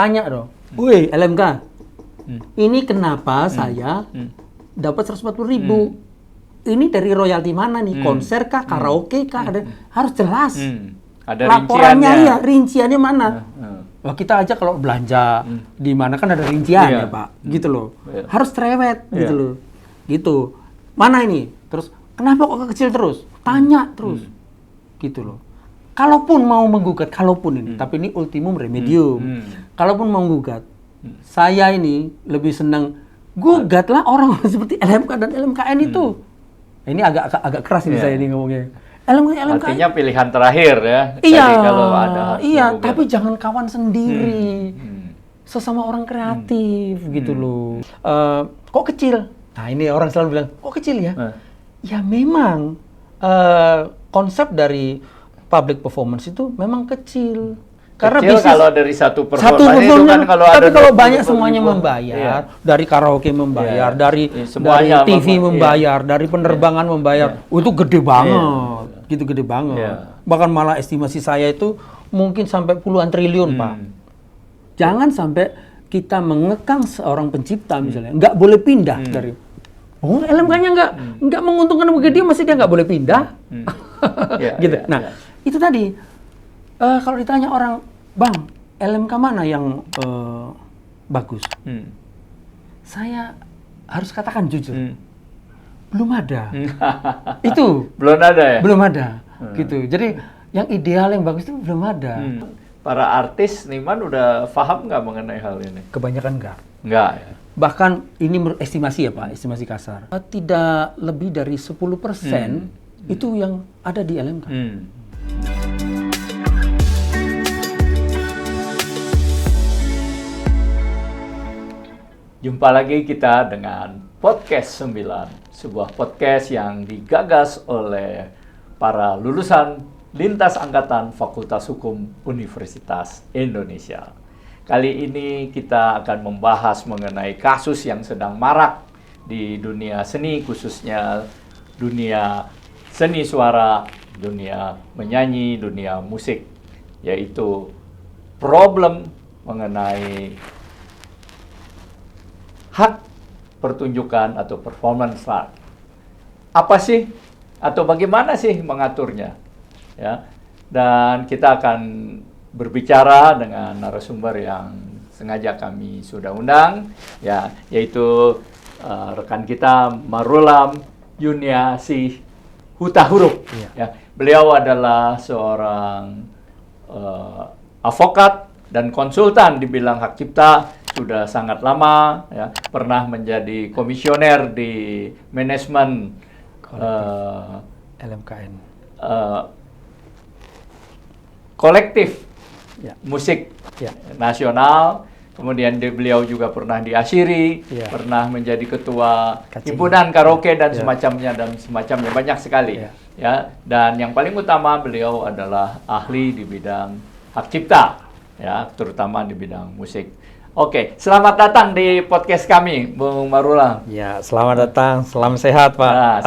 tanya dong, woi LMK, ini kenapa saya dapat 140.000? Ini dari royalti mana nih? Konser kah, karaoke kah? Harus jelas. Ada laporannya ya, rinciannya mana? Wah, kita aja kalau belanja di mana kan ada rincian ya Pak, gitu loh. Harus cerewet gitu loh. Gitu. Mana ini? Terus kenapa kok kecil terus? Tanya terus. Gitu loh. Kalaupun mau menggugat, ini, tapi ini ultimum remedium. Kalaupun mau menggugat, saya ini lebih senang gugatlah orang seperti LMK dan LMKN itu. Ini agak keras ini saya ini ngomongnya. LMKN. Artinya pilihan terakhir ya. Iya, kalau ada tapi jangan kawan sendiri. Sesama orang kreatif gitu loh. Kok kecil? Nah ini orang selalu bilang, kok kecil ya? Ya memang konsep dari public performance itu memang kecil. Karena kecil kalau dari satu performance itu kan kalau ada. Tapi kalau banyak semuanya membayar, dari karaoke membayar, dari TV membayar, dari penerbangan membayar, itu gede banget, gitu gede banget. Bahkan malah estimasi saya itu mungkin sampai puluhan triliun, Pak. Jangan sampai kita mengekang seorang pencipta misalnya, nggak boleh pindah dari. Oh, LMK-nya nggak menguntungkan bagi dia, masih dia nggak boleh pindah, gitu. Nah, itu tadi. Kalau ditanya orang, Bang, LMK mana yang bagus? Saya harus katakan jujur, belum ada. Itu belum ada ya? Belum ada, gitu. Jadi yang ideal, yang bagus itu belum ada. Para artis seniman udah paham nggak mengenai hal ini? Kebanyakan nggak. Nggak ya? Bahkan ini estimasi ya Pak, estimasi kasar. Tidak lebih dari 10% itu yang ada di LMK. Jumpa lagi kita dengan Podcast 9, sebuah podcast yang digagas oleh para lulusan lintas angkatan Fakultas Hukum Universitas Indonesia. Kali ini kita akan membahas mengenai kasus yang sedang marak di dunia seni, khususnya dunia seni suara, dunia menyanyi, dunia musik, yaitu problem mengenai hak pertunjukan atau performance art. Apa sih atau bagaimana sih mengaturnya? Ya. Dan kita akan berbicara dengan narasumber yang sengaja kami sudah undang, ya, yaitu rekan kita Marulam Yuniasih Hutahuruf. Ya. Beliau adalah seorang advokat dan konsultan di bidang hak cipta, sudah sangat lama, ya, pernah menjadi komisioner di manajemen LMKN, kolektif musik nasional. Kemudian beliau juga pernah di Asyiri, pernah menjadi ketua himpunan karaoke dan semacamnya banyak sekali. Ya, dan yang paling utama beliau adalah ahli di bidang hak cipta, ya, terutama di bidang musik. Oke, selamat datang di podcast kami, Bung Marulam. Ya, selamat datang, salam sehat Pak. Nah,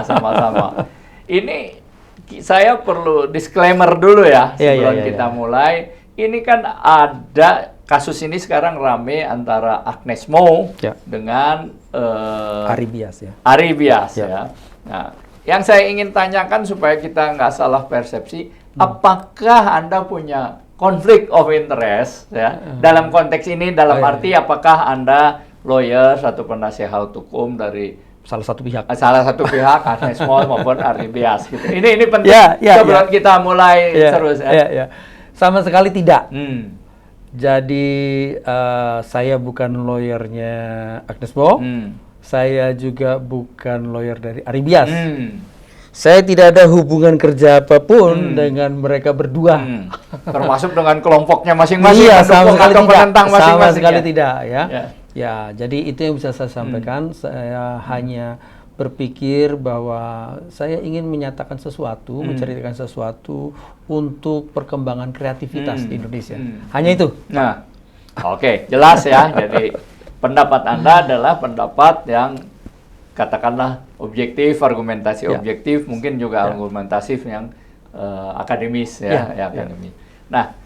sama-sama. Ini saya perlu disclaimer dulu ya sebelum kita mulai. Ini kan ada kasus ini sekarang rame antara Agnes Mo dengan Ari Bias ya. Ari Bias ya. Nah, yang saya ingin tanyakan supaya kita nggak salah persepsi, apakah Anda punya konflik of interest ya dalam konteks ini, dalam arti apakah Anda lawyer atau penasehat hukum dari salah satu pihak Agnes Mo maupun Ari Bias gitu. Ini penting sebelum kita mulai terus ya. Sama sekali tidak. Jadi saya bukan lawyernya Agnes Mo, saya juga bukan lawyer dari Ari Bias. Saya tidak ada hubungan kerja apapun dengan mereka berdua. Termasuk dengan kelompoknya masing-masing, sama sekali atau penentang masing-masing. Sama sekali tidak ya. Ya, jadi itu yang bisa saya sampaikan. Saya hanya berpikir bahwa saya ingin menyatakan sesuatu, menceritakan sesuatu untuk perkembangan kreativitas di Indonesia. Hanya itu. Nah, oke, jelas ya. Jadi pendapat Anda adalah pendapat yang katakanlah objektif, argumentasi objektif, mungkin juga argumentatif yang akademis akademis. Nah,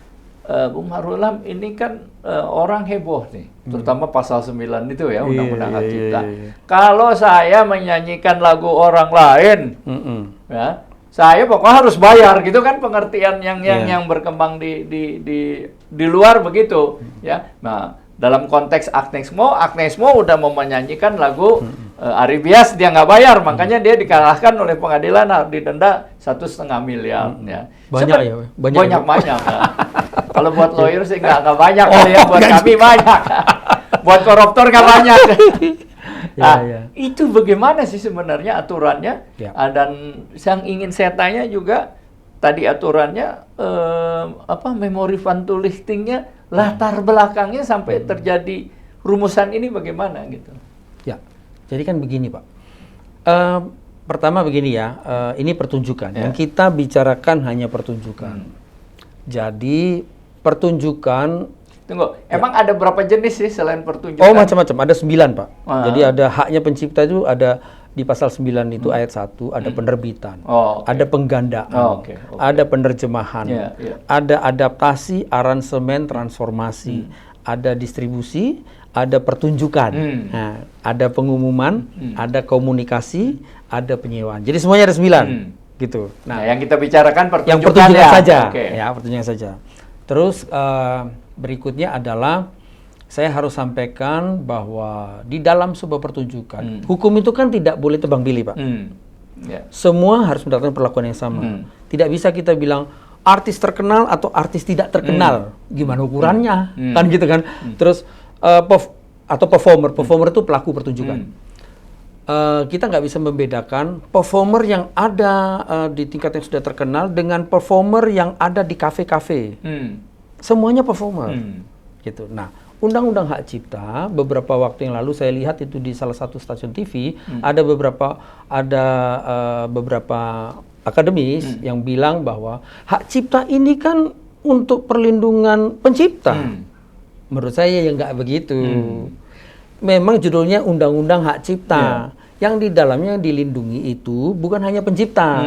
Bung Marulam, ini kan orang heboh nih, terutama pasal 9 itu ya, Undang-Undang Hak Cipta. Kalau saya menyanyikan lagu orang lain, ya, saya pokoknya harus bayar, gitu kan pengertian yang berkembang di luar begitu, ya. Nah, dalam konteks Agnes Mo udah mau menyanyikan lagu Ari Bias, dia nggak bayar, makanya dia dikalahkan oleh pengadilan, harus didenda 1,5 miliar. Ya. Banyak. Ya. Kalau buat lawyer sih nggak banyak, buat kami banyak. Buat koruptor nggak banyak. Itu bagaimana sih sebenarnya aturannya? Dan yang ingin saya tanya juga, tadi aturannya, memory fund to listingnya, latar belakangnya sampai terjadi rumusan ini bagaimana gitu? Ya, jadi kan begini Pak. Pertama begini ya, ini pertunjukan. Yang kita bicarakan hanya pertunjukan. Jadi pertunjukan. Tunggu, emang ada berapa jenis sih selain pertunjukan? Oh, macam-macam. Ada 9 Pak. Jadi ada haknya pencipta itu ada di pasal 9 itu ayat 1 ada penerbitan, ada penggandaan, ada penerjemahan, ada adaptasi, aransemen, transformasi, ada distribusi, ada pertunjukan, nah, ada pengumuman, ada komunikasi, ada penyewaan. Jadi semuanya ada 9 gitu. Nah, yang kita bicarakan pertunjukan, yang pertunjukan saja, ya pertunjukan saja. Terus berikutnya adalah saya harus sampaikan bahwa di dalam sebuah pertunjukan, hukum itu kan tidak boleh tebang pilih, Pak. Semua harus mendapatkan perlakuan yang sama. Tidak bisa kita bilang artis terkenal atau artis tidak terkenal. Gimana ukurannya? Kan gitu kan. Terus atau performer itu pelaku pertunjukan. Kita nggak bisa membedakan performer yang ada di tingkat yang sudah terkenal dengan performer yang ada di kafe-kafe. Semuanya performer. Gitu. Nah, Undang-Undang Hak Cipta beberapa waktu yang lalu saya lihat itu di salah satu stasiun TV ada beberapa akademis yang bilang bahwa hak cipta ini kan untuk perlindungan pencipta. Menurut saya ya nggak begitu. Memang judulnya Undang-Undang Hak Cipta. Yang di dalamnya dilindungi itu bukan hanya pencipta,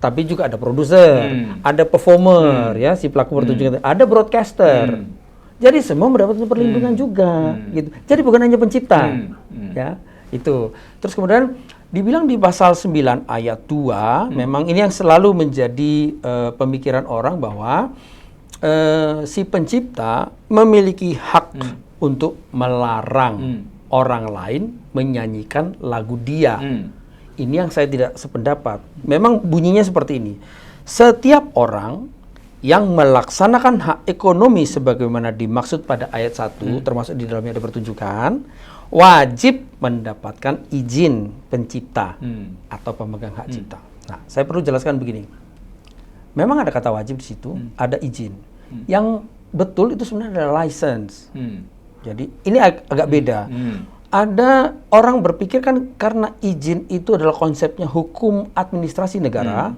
tapi juga ada produser, ada performer, ya si pelaku pertunjukan, ada broadcaster. Jadi semua mendapatkan perlindungan juga, gitu. Jadi bukan hanya pencipta, ya itu. Terus kemudian dibilang di pasal 9 ayat 2, memang ini yang selalu menjadi pemikiran orang bahwa si pencipta memiliki hak untuk melarang orang lain menyanyikan lagu dia. Ini yang saya tidak sependapat. Memang bunyinya seperti ini. Setiap orang yang melaksanakan hak ekonomi sebagaimana dimaksud pada ayat 1, termasuk di dalamnya ada pertunjukan, wajib mendapatkan izin pencipta atau pemegang hak cipta. Nah, saya perlu jelaskan begini. Memang ada kata wajib di situ, ada izin. Yang betul itu sebenarnya adalah license. Jadi ini agak beda. Ada orang berpikir kan karena izin itu adalah konsepnya hukum administrasi negara.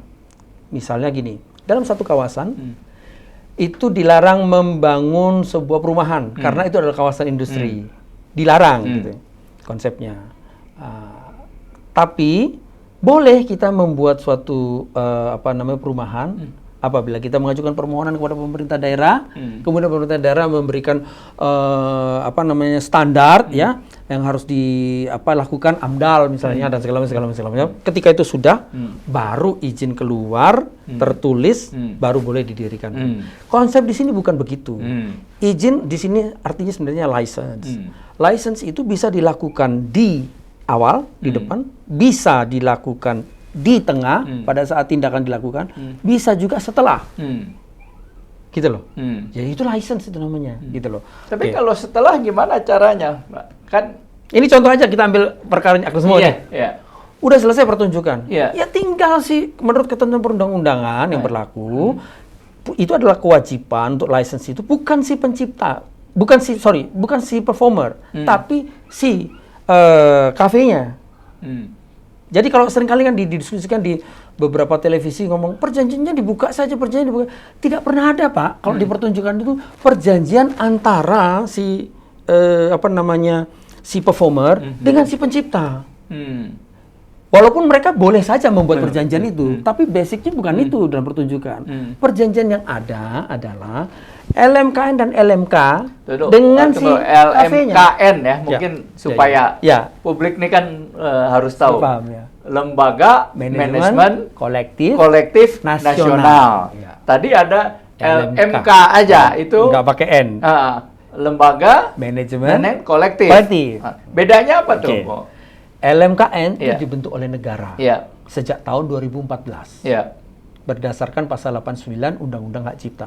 Misalnya gini, dalam satu kawasan itu dilarang membangun sebuah perumahan karena itu adalah kawasan industri. Dilarang gitu konsepnya. Tapi boleh kita membuat suatu perumahan apabila kita mengajukan permohonan kepada pemerintah daerah, kemudian pemerintah daerah memberikan standar ya yang harus dilakukan AMDAL misalnya dan segala macam. Ketika itu sudah baru izin keluar tertulis baru boleh didirikan. Konsep di sini bukan begitu. Izin di sini artinya sebenarnya license. License itu bisa dilakukan di awal, di depan, bisa dilakukan di tengah pada saat tindakan dilakukan, bisa juga setelah, gitu loh. Jadi itu license itu namanya, gitu loh. Tapi kalau setelah gimana caranya, Pak? Kan ini contoh aja kita ambil perkaranya Agnes Mo. Udah selesai pertunjukan, ya tinggal sih menurut ketentuan perundang-undangan yang berlaku, itu adalah kewajiban untuk license itu bukan si pencipta, bukan si performer, tapi si kafenya. Jadi kalau seringkali kan didiskusikan di beberapa televisi ngomong perjanjiannya dibuka saja, perjanjian dibuka. Tidak pernah ada, Pak. Kalau di pertunjukan itu perjanjian antara si si performer dengan si pencipta. Walaupun mereka boleh saja membuat perjanjian itu, tapi basicnya bukan itu dalam pertunjukan. Perjanjian yang ada adalah LMKN dan LMK Tuh, dengan si kafenya. LMKN ya, mungkin supaya publik ini kan harus tahu. Paham, ya. Lembaga Manajemen Kolektif Nasional. Ya. Tadi ada LMK aja, itu nggak pakai N. Lembaga Manajemen Kolektif. Bedanya apa tuh? LMKN itu dibentuk oleh negara sejak tahun 2014. Berdasarkan pasal 89 Undang-Undang Hak Cipta.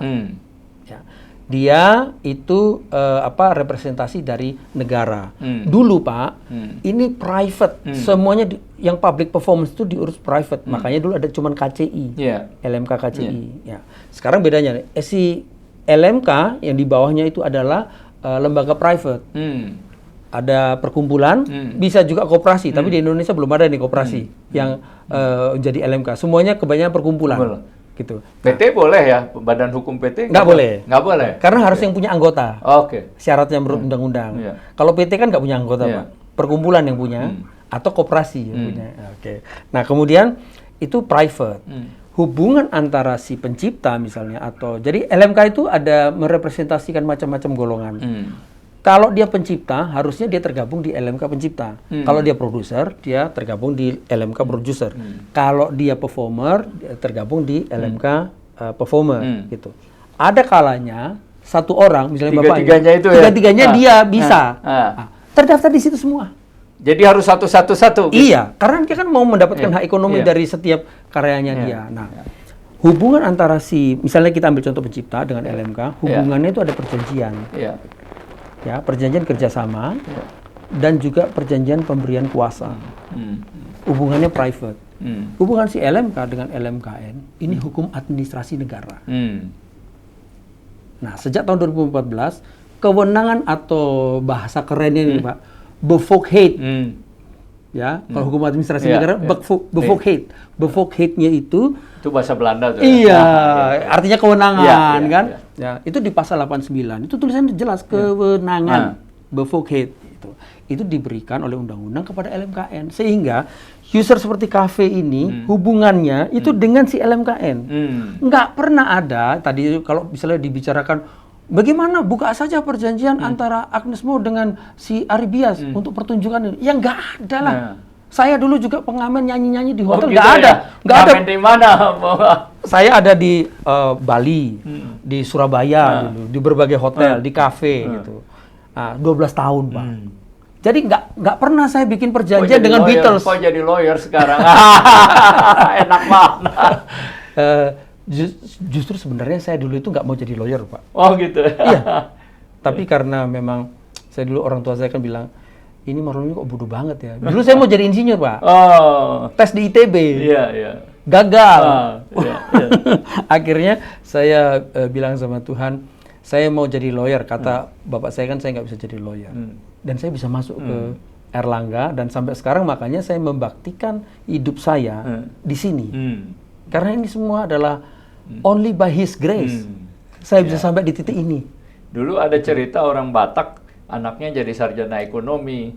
Ya. Dia itu representasi dari negara. Dulu Pak, ini private. Semuanya yang public performance itu diurus private. Makanya dulu ada cuman KCI, LMK KCI. Ya. Sekarang bedanya si LMK yang di bawahnya itu adalah lembaga private. Ada perkumpulan, bisa juga koperasi. Tapi di Indonesia belum ada nih koperasi yang jadi LMK. Semuanya kebanyakan perkumpulan. Gitu. PT boleh ya, Badan Hukum PT? Nggak boleh. Nggak boleh. Karena harus yang punya anggota. Syaratnya menurut undang-undang. Kalau PT kan nggak punya anggota, Pak. Perkumpulan yang punya atau koperasi yang punya. Nah, kemudian itu private. Hubungan antara si pencipta misalnya atau jadi LMK itu ada merepresentasikan macam-macam golongan. Kalau dia pencipta, harusnya dia tergabung di LMK pencipta. Kalau dia produser, dia tergabung di LMK produser. Kalau dia performer, dia tergabung di LMK performer. Gitu. Ada kalanya satu orang, misalnya tiga-tiganya itu tiga-tiganya dia bisa terdaftar di situ semua. Jadi harus satu-satu. Iya, karena dia kan mau mendapatkan hak ekonomi dari setiap karyanya dia. Nah, hubungan antara misalnya kita ambil contoh pencipta dengan LMK, hubungannya itu ada perjanjian. Ya, perjanjian kerjasama dan juga perjanjian pemberian kuasa. Hubungannya private. Hubungan si LMK dengan LMKN ini hukum administrasi negara. Nah, sejak tahun 2014 kewenangan atau bahasa kerennya ini Pak, bevoegdheid. Ya, kalau hukum administrasi negara bevoegdheid. Bevoegdheidnya itu bahasa Belanda tuh. Iya, artinya kewenangan kan? Ya, itu di pasal 89. Itu tulisannya jelas kewenangan bevoegdheid itu diberikan oleh undang-undang kepada LMKN sehingga user seperti kafe ini hubungannya itu dengan si LMKN. Nggak pernah ada tadi kalau misalnya dibicarakan bagaimana buka saja perjanjian antara Agnes Mo dengan si Aribias untuk pertunjukan ini. Ya nggak ada lah. Saya dulu juga pengamen nyanyi-nyanyi di hotel, nggak ada. Nggak ada. Di mana? Saya ada di Bali, di Surabaya dulu, di berbagai hotel, di kafe gitu. 12 tahun Pak. Jadi nggak pernah saya bikin perjanjian dengan Beatles. Kok jadi lawyer sekarang? Enak banget. Justru sebenarnya saya dulu itu nggak mau jadi lawyer Pak. Oh gitu. Iya. Tapi karena memang saya dulu orang tua saya kan bilang, ini Marlon kok bodoh banget ya. Dulu saya mau jadi insinyur Pak. Tes di ITB. Iya. Gagal. Akhirnya saya bilang sama Tuhan, saya mau jadi lawyer. Kata bapak saya kan saya nggak bisa jadi lawyer. Dan saya bisa masuk ke Erlangga dan sampai sekarang makanya saya membaktikan hidup saya di sini. Karena ini semua adalah only by His grace. Saya bisa sampai di titik ini. Dulu ada cerita orang Batak, anaknya jadi sarjana ekonomi,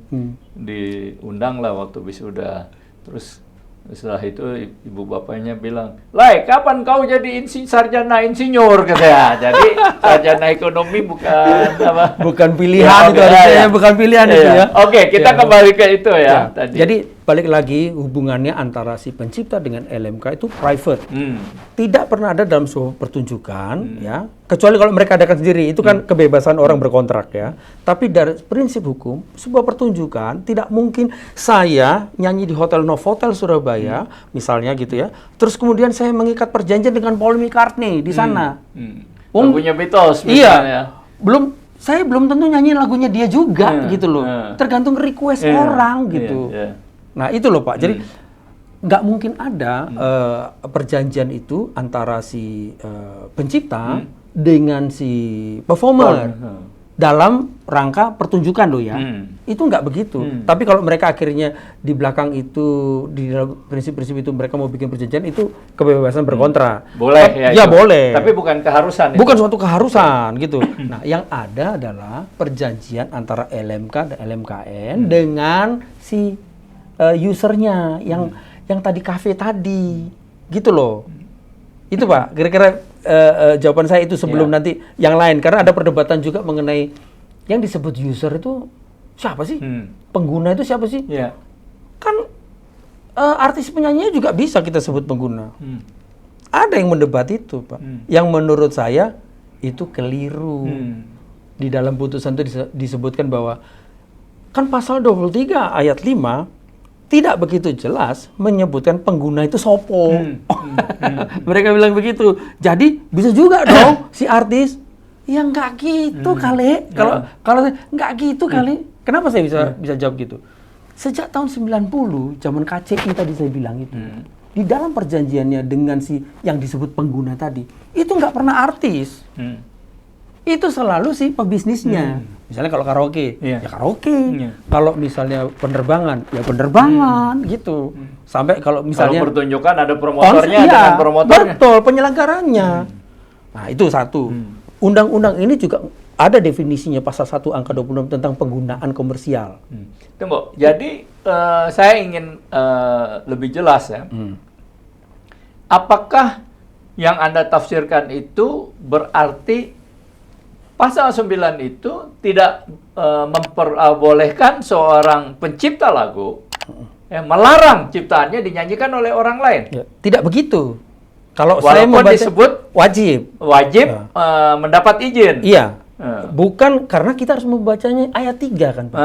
diundang lah waktu wisuda. Terus setelah itu ibu bapaknya bilang, "Lai, kapan kau jadi sarjana insinyur?" katanya. Jadi sarjana ekonomi bukan apa? Bukan pilihan itu harusnya, bukan pilihan itu ya. Oke, kita kembali ke itu ya. Tadi. Jadi balik lagi hubungannya antara si pencipta dengan LMK itu private. Tidak pernah ada dalam sebuah pertunjukan ya, kecuali kalau mereka adakan sendiri, itu kan kebebasan orang berkontrak ya. Tapi dari prinsip hukum, sebuah pertunjukan tidak mungkin saya nyanyi di Hotel Novotel Surabaya, misalnya gitu ya. Terus kemudian saya mengikat perjanjian dengan Paul McCartney di sana. Lagunya Beatles Iya. misalnya. Saya belum tentu nyanyiin lagunya dia juga gitu loh. Tergantung request orang gitu. Nah itu loh Pak, jadi nggak mungkin ada perjanjian itu antara si pencipta dengan si performer dalam rangka pertunjukan loh ya. Itu nggak begitu. Tapi kalau mereka akhirnya di belakang itu, di dalam prinsip-prinsip itu mereka mau bikin perjanjian, itu kebebasan berkontra. Boleh ya? Ya boleh. Tapi bukan keharusan. Bukan suatu keharusan gitu. Nah yang ada adalah perjanjian antara LMK dan LMKN dengan si usernya yang tadi kafe tadi gitu loh. Itu Pak, kira-kira jawaban saya itu sebelum nanti yang lain, karena ada perdebatan juga mengenai yang disebut user itu siapa sih? Pengguna itu siapa sih? Yeah. Kan artis penyanyinya juga bisa kita sebut pengguna. Ada yang mendebat itu, Pak. Yang menurut saya itu keliru. Di dalam putusan itu disebutkan bahwa kan pasal 23 ayat 5 tidak begitu jelas menyebutkan pengguna itu sopo. Mereka bilang begitu. Jadi bisa juga dong si artis yang nggak gitu kali. Kalau nggak gitu kali. Kenapa saya bisa jawab gitu? Sejak tahun 90, zaman KCI tadi saya bilang itu, di dalam perjanjiannya dengan si yang disebut pengguna tadi, itu nggak pernah artis. Itu selalu si pebisnisnya. Misalnya kalau karaoke, ya karaoke. Kalau misalnya penerbangan, ya penerbangan gitu. Sampai kalau misalnya kalau pertunjukan ada promotornya dengan promotornya. Betul, penyelenggaranya. Nah, itu satu. Undang-undang ini juga ada definisinya pasal 1 angka 26 tentang penggunaan komersial. Tunggu. Jadi saya ingin lebih jelas ya. Apakah yang Anda tafsirkan itu berarti pasal 9 itu tidak memperbolehkan seorang pencipta lagu melarang ciptaannya dinyanyikan oleh orang lain? Ya, tidak begitu. Kalau walaupun saya membaca disebut wajib mendapat izin. Iya. Bukan, karena kita harus membacanya ayat 3 kan, Pak.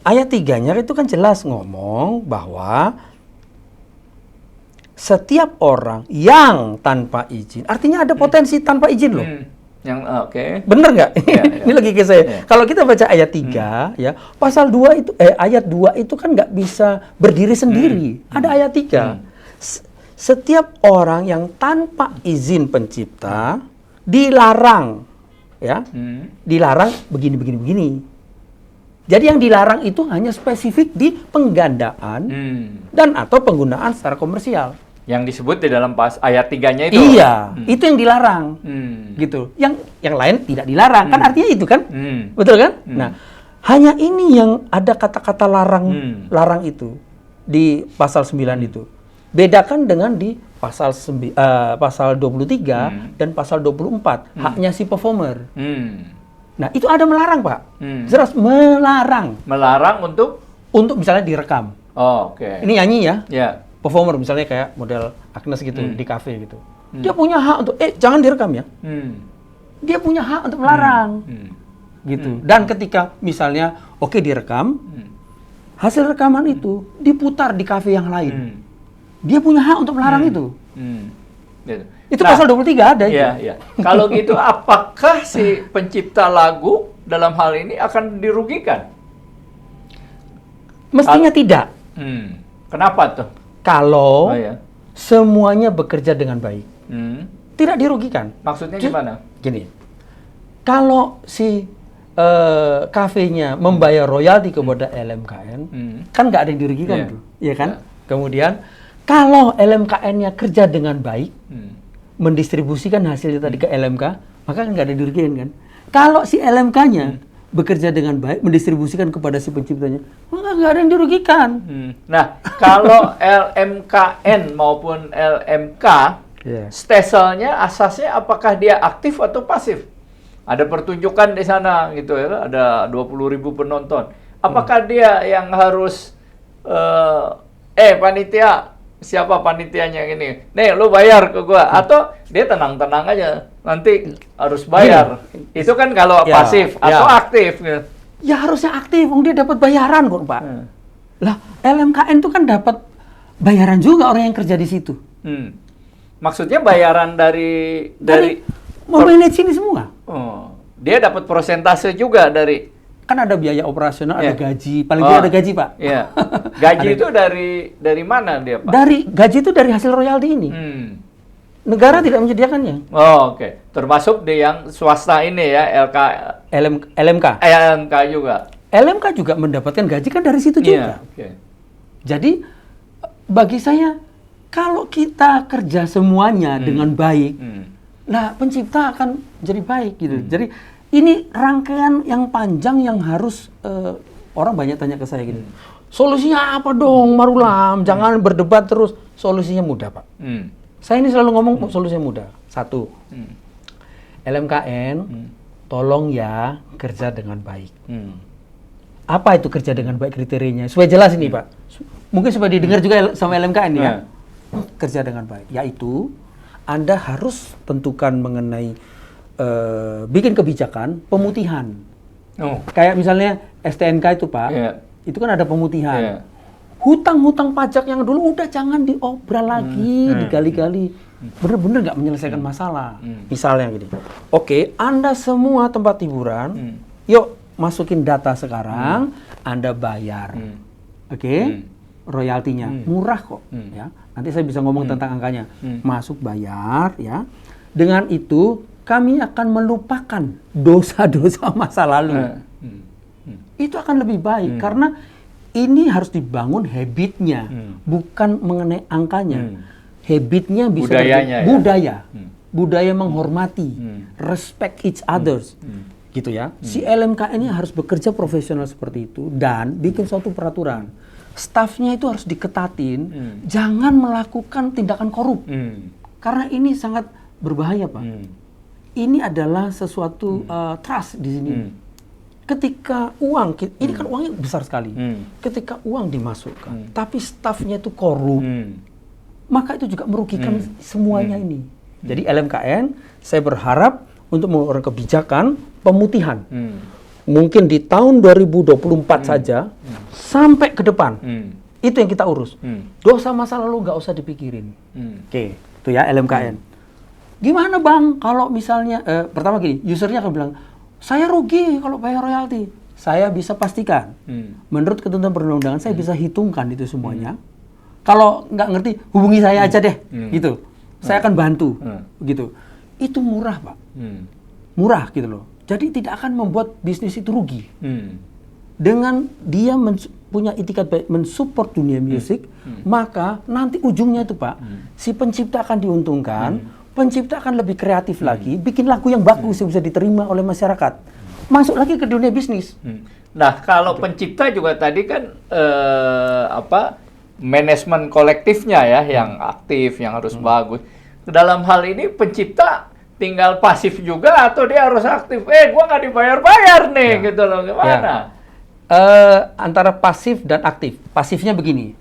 Ayat 3-nya itu kan jelas ngomong bahwa setiap orang yang tanpa izin, artinya ada potensi tanpa izin loh. Bener nggak? Ini lagi ke saya. Kalau kita baca ayat 3 ya, pasal 2 itu ayat 2 itu kan nggak bisa berdiri sendiri. Ada ayat 3. Setiap orang yang tanpa izin pencipta dilarang, ya, dilarang begini. Jadi yang dilarang itu hanya spesifik di penggandaan dan atau penggunaan secara komersial. Yang disebut di dalam ayat 3-nya itu. Iya, itu yang dilarang, gitu. Yang lain tidak dilarang, kan artinya itu kan, betul kan? Nah, hanya ini yang ada kata-kata larang itu di pasal 9 itu. Bedakan dengan di pasal 23 dan pasal 24, haknya si performer. Nah, itu ada melarang, Pak. Jelas melarang. Melarang untuk misalnya direkam. Oh, oke. Ini nyanyi ya. Ya. Performer misalnya kayak model Agnes gitu di kafe gitu. Dia punya hak untuk jangan direkam ya. Dia punya hak untuk melarang. Gitu. Dan ketika misalnya direkam, hasil rekaman itu diputar di kafe yang lain. Dia punya hak untuk melarang itu. Itu pasal 23 ada itu. Iya. Kalau gitu apakah si pencipta lagu dalam hal ini akan dirugikan? Mestinya tidak. Kenapa tuh? Kalau semuanya bekerja dengan baik, tidak dirugikan. Maksudnya gimana? Gini, kalau si kafenya membayar royalti kepada LMKN, kan nggak ada yang dirugikan tuh, ya kan? Kemudian kalau LMKN-nya kerja dengan baik, mendistribusikan hasilnya tadi ke LMK, maka kan nggak ada yang dirugikan kan? Kalau si LMK-nya bekerja dengan baik, mendistribusikan kepada si penciptanya, maka nggak ada yang dirugikan. Nah, kalau LMKN maupun LMK, steselnya asasnya apakah dia aktif atau pasif? Ada pertunjukan di sana gitu ya, ada 20.000 penonton. Apakah dia yang harus panitia, siapa panitianya ini? Nih, lu bayar ke gua, atau dia tenang-tenang aja, nanti harus bayar. Itu kan kalau pasif atau aktif. Ya harusnya aktif, dia dapat bayaran kok, Pak. Lah, LMKN itu kan dapat bayaran juga orang yang kerja di situ. Maksudnya bayaran dari memanage ini semua. Dia dapat persentase juga dari. Kan ada biaya operasional, ada gaji, paling tidak ada gaji, Pak. Iya. Gaji itu dari mana dia, Pak? Gaji itu dari hasil royalti ini. Negara tidak menyediakannya. Oh, oke. Termasuk di yang swasta ini ya, LMK. LMK juga. LMK juga mendapatkan gaji kan dari situ juga. Jadi bagi saya kalau kita kerja semuanya dengan baik, nah pencipta akan jadi baik gitu. Jadi ini rangkaian yang panjang yang harus orang banyak tanya ke saya gini. Solusinya apa dong, Marulam? Jangan berdebat terus. Solusinya mudah, Pak. Saya ini selalu ngomong solusi mudah. Satu, LMKN, tolong ya kerja dengan baik. Apa itu kerja dengan baik kriterianya? Supaya jelas ini Pak. Mungkin supaya didengar juga sama LMKN ya. Kerja dengan baik. Yaitu Anda harus tentukan mengenai bikin kebijakan pemutihan. Kayak misalnya STNK itu Pak, itu kan ada pemutihan. Hutang-hutang pajak yang dulu udah jangan diobral lagi, digali-gali. Bener-bener nggak menyelesaikan masalah. Misalnya gini, oke, Anda semua tempat hiburan, yuk masukin data sekarang, Anda bayar. Oke, royaltinya murah kok. Ya, nanti saya bisa ngomong tentang angkanya. Masuk bayar, ya. Dengan itu kami akan melupakan dosa-dosa masa lalu. Itu akan lebih baik karena ini harus dibangun habitnya, bukan mengenai angkanya. Habitnya bisa budaya menghormati, respect each others, gitu ya. Si LMKN ini harus bekerja profesional seperti itu dan bikin suatu peraturan. Stafnya itu harus diketatin, jangan melakukan tindakan korup, karena ini sangat berbahaya Pak. Ini adalah sesuatu trust di sini. Ketika uang, ini kan uangnya besar sekali. Ketika uang dimasukkan, tapi stafnya itu korup, maka itu juga merugikan semuanya ini. Jadi LMKN, saya berharap untuk mengeluarkan kebijakan pemutihan. Mungkin di tahun 2024 saja, sampai ke depan. Itu yang kita urus. Dosa masa lalu nggak usah dipikirin. Oke, itu ya LMKN. Gimana Bang, kalau misalnya, pertama gini, usernya akan bilang, saya rugi kalau bayar royalti. Saya bisa pastikan, menurut ketentuan perundang-undangan, saya bisa hitungkan itu semuanya. Kalau nggak ngerti, hubungi saya aja deh, gitu. Saya akan bantu, gitu. Itu murah Pak, murah gitu loh. Jadi tidak akan membuat bisnis itu rugi. Dengan dia punya itikat baik, mensupport dunia musik, maka nanti ujungnya itu Pak, si pencipta akan diuntungkan. Pencipta akan lebih kreatif lagi, bikin lagu yang bagus yang bisa diterima oleh masyarakat. Masuk lagi ke dunia bisnis. Nah, kalau pencipta juga tadi kan manajemen kolektifnya ya yang aktif, yang harus bagus. Dalam hal ini pencipta tinggal pasif juga atau dia harus aktif? Gua nggak dibayar-bayar nih, gitu loh. Gimana? Antara pasif dan aktif. Pasifnya begini.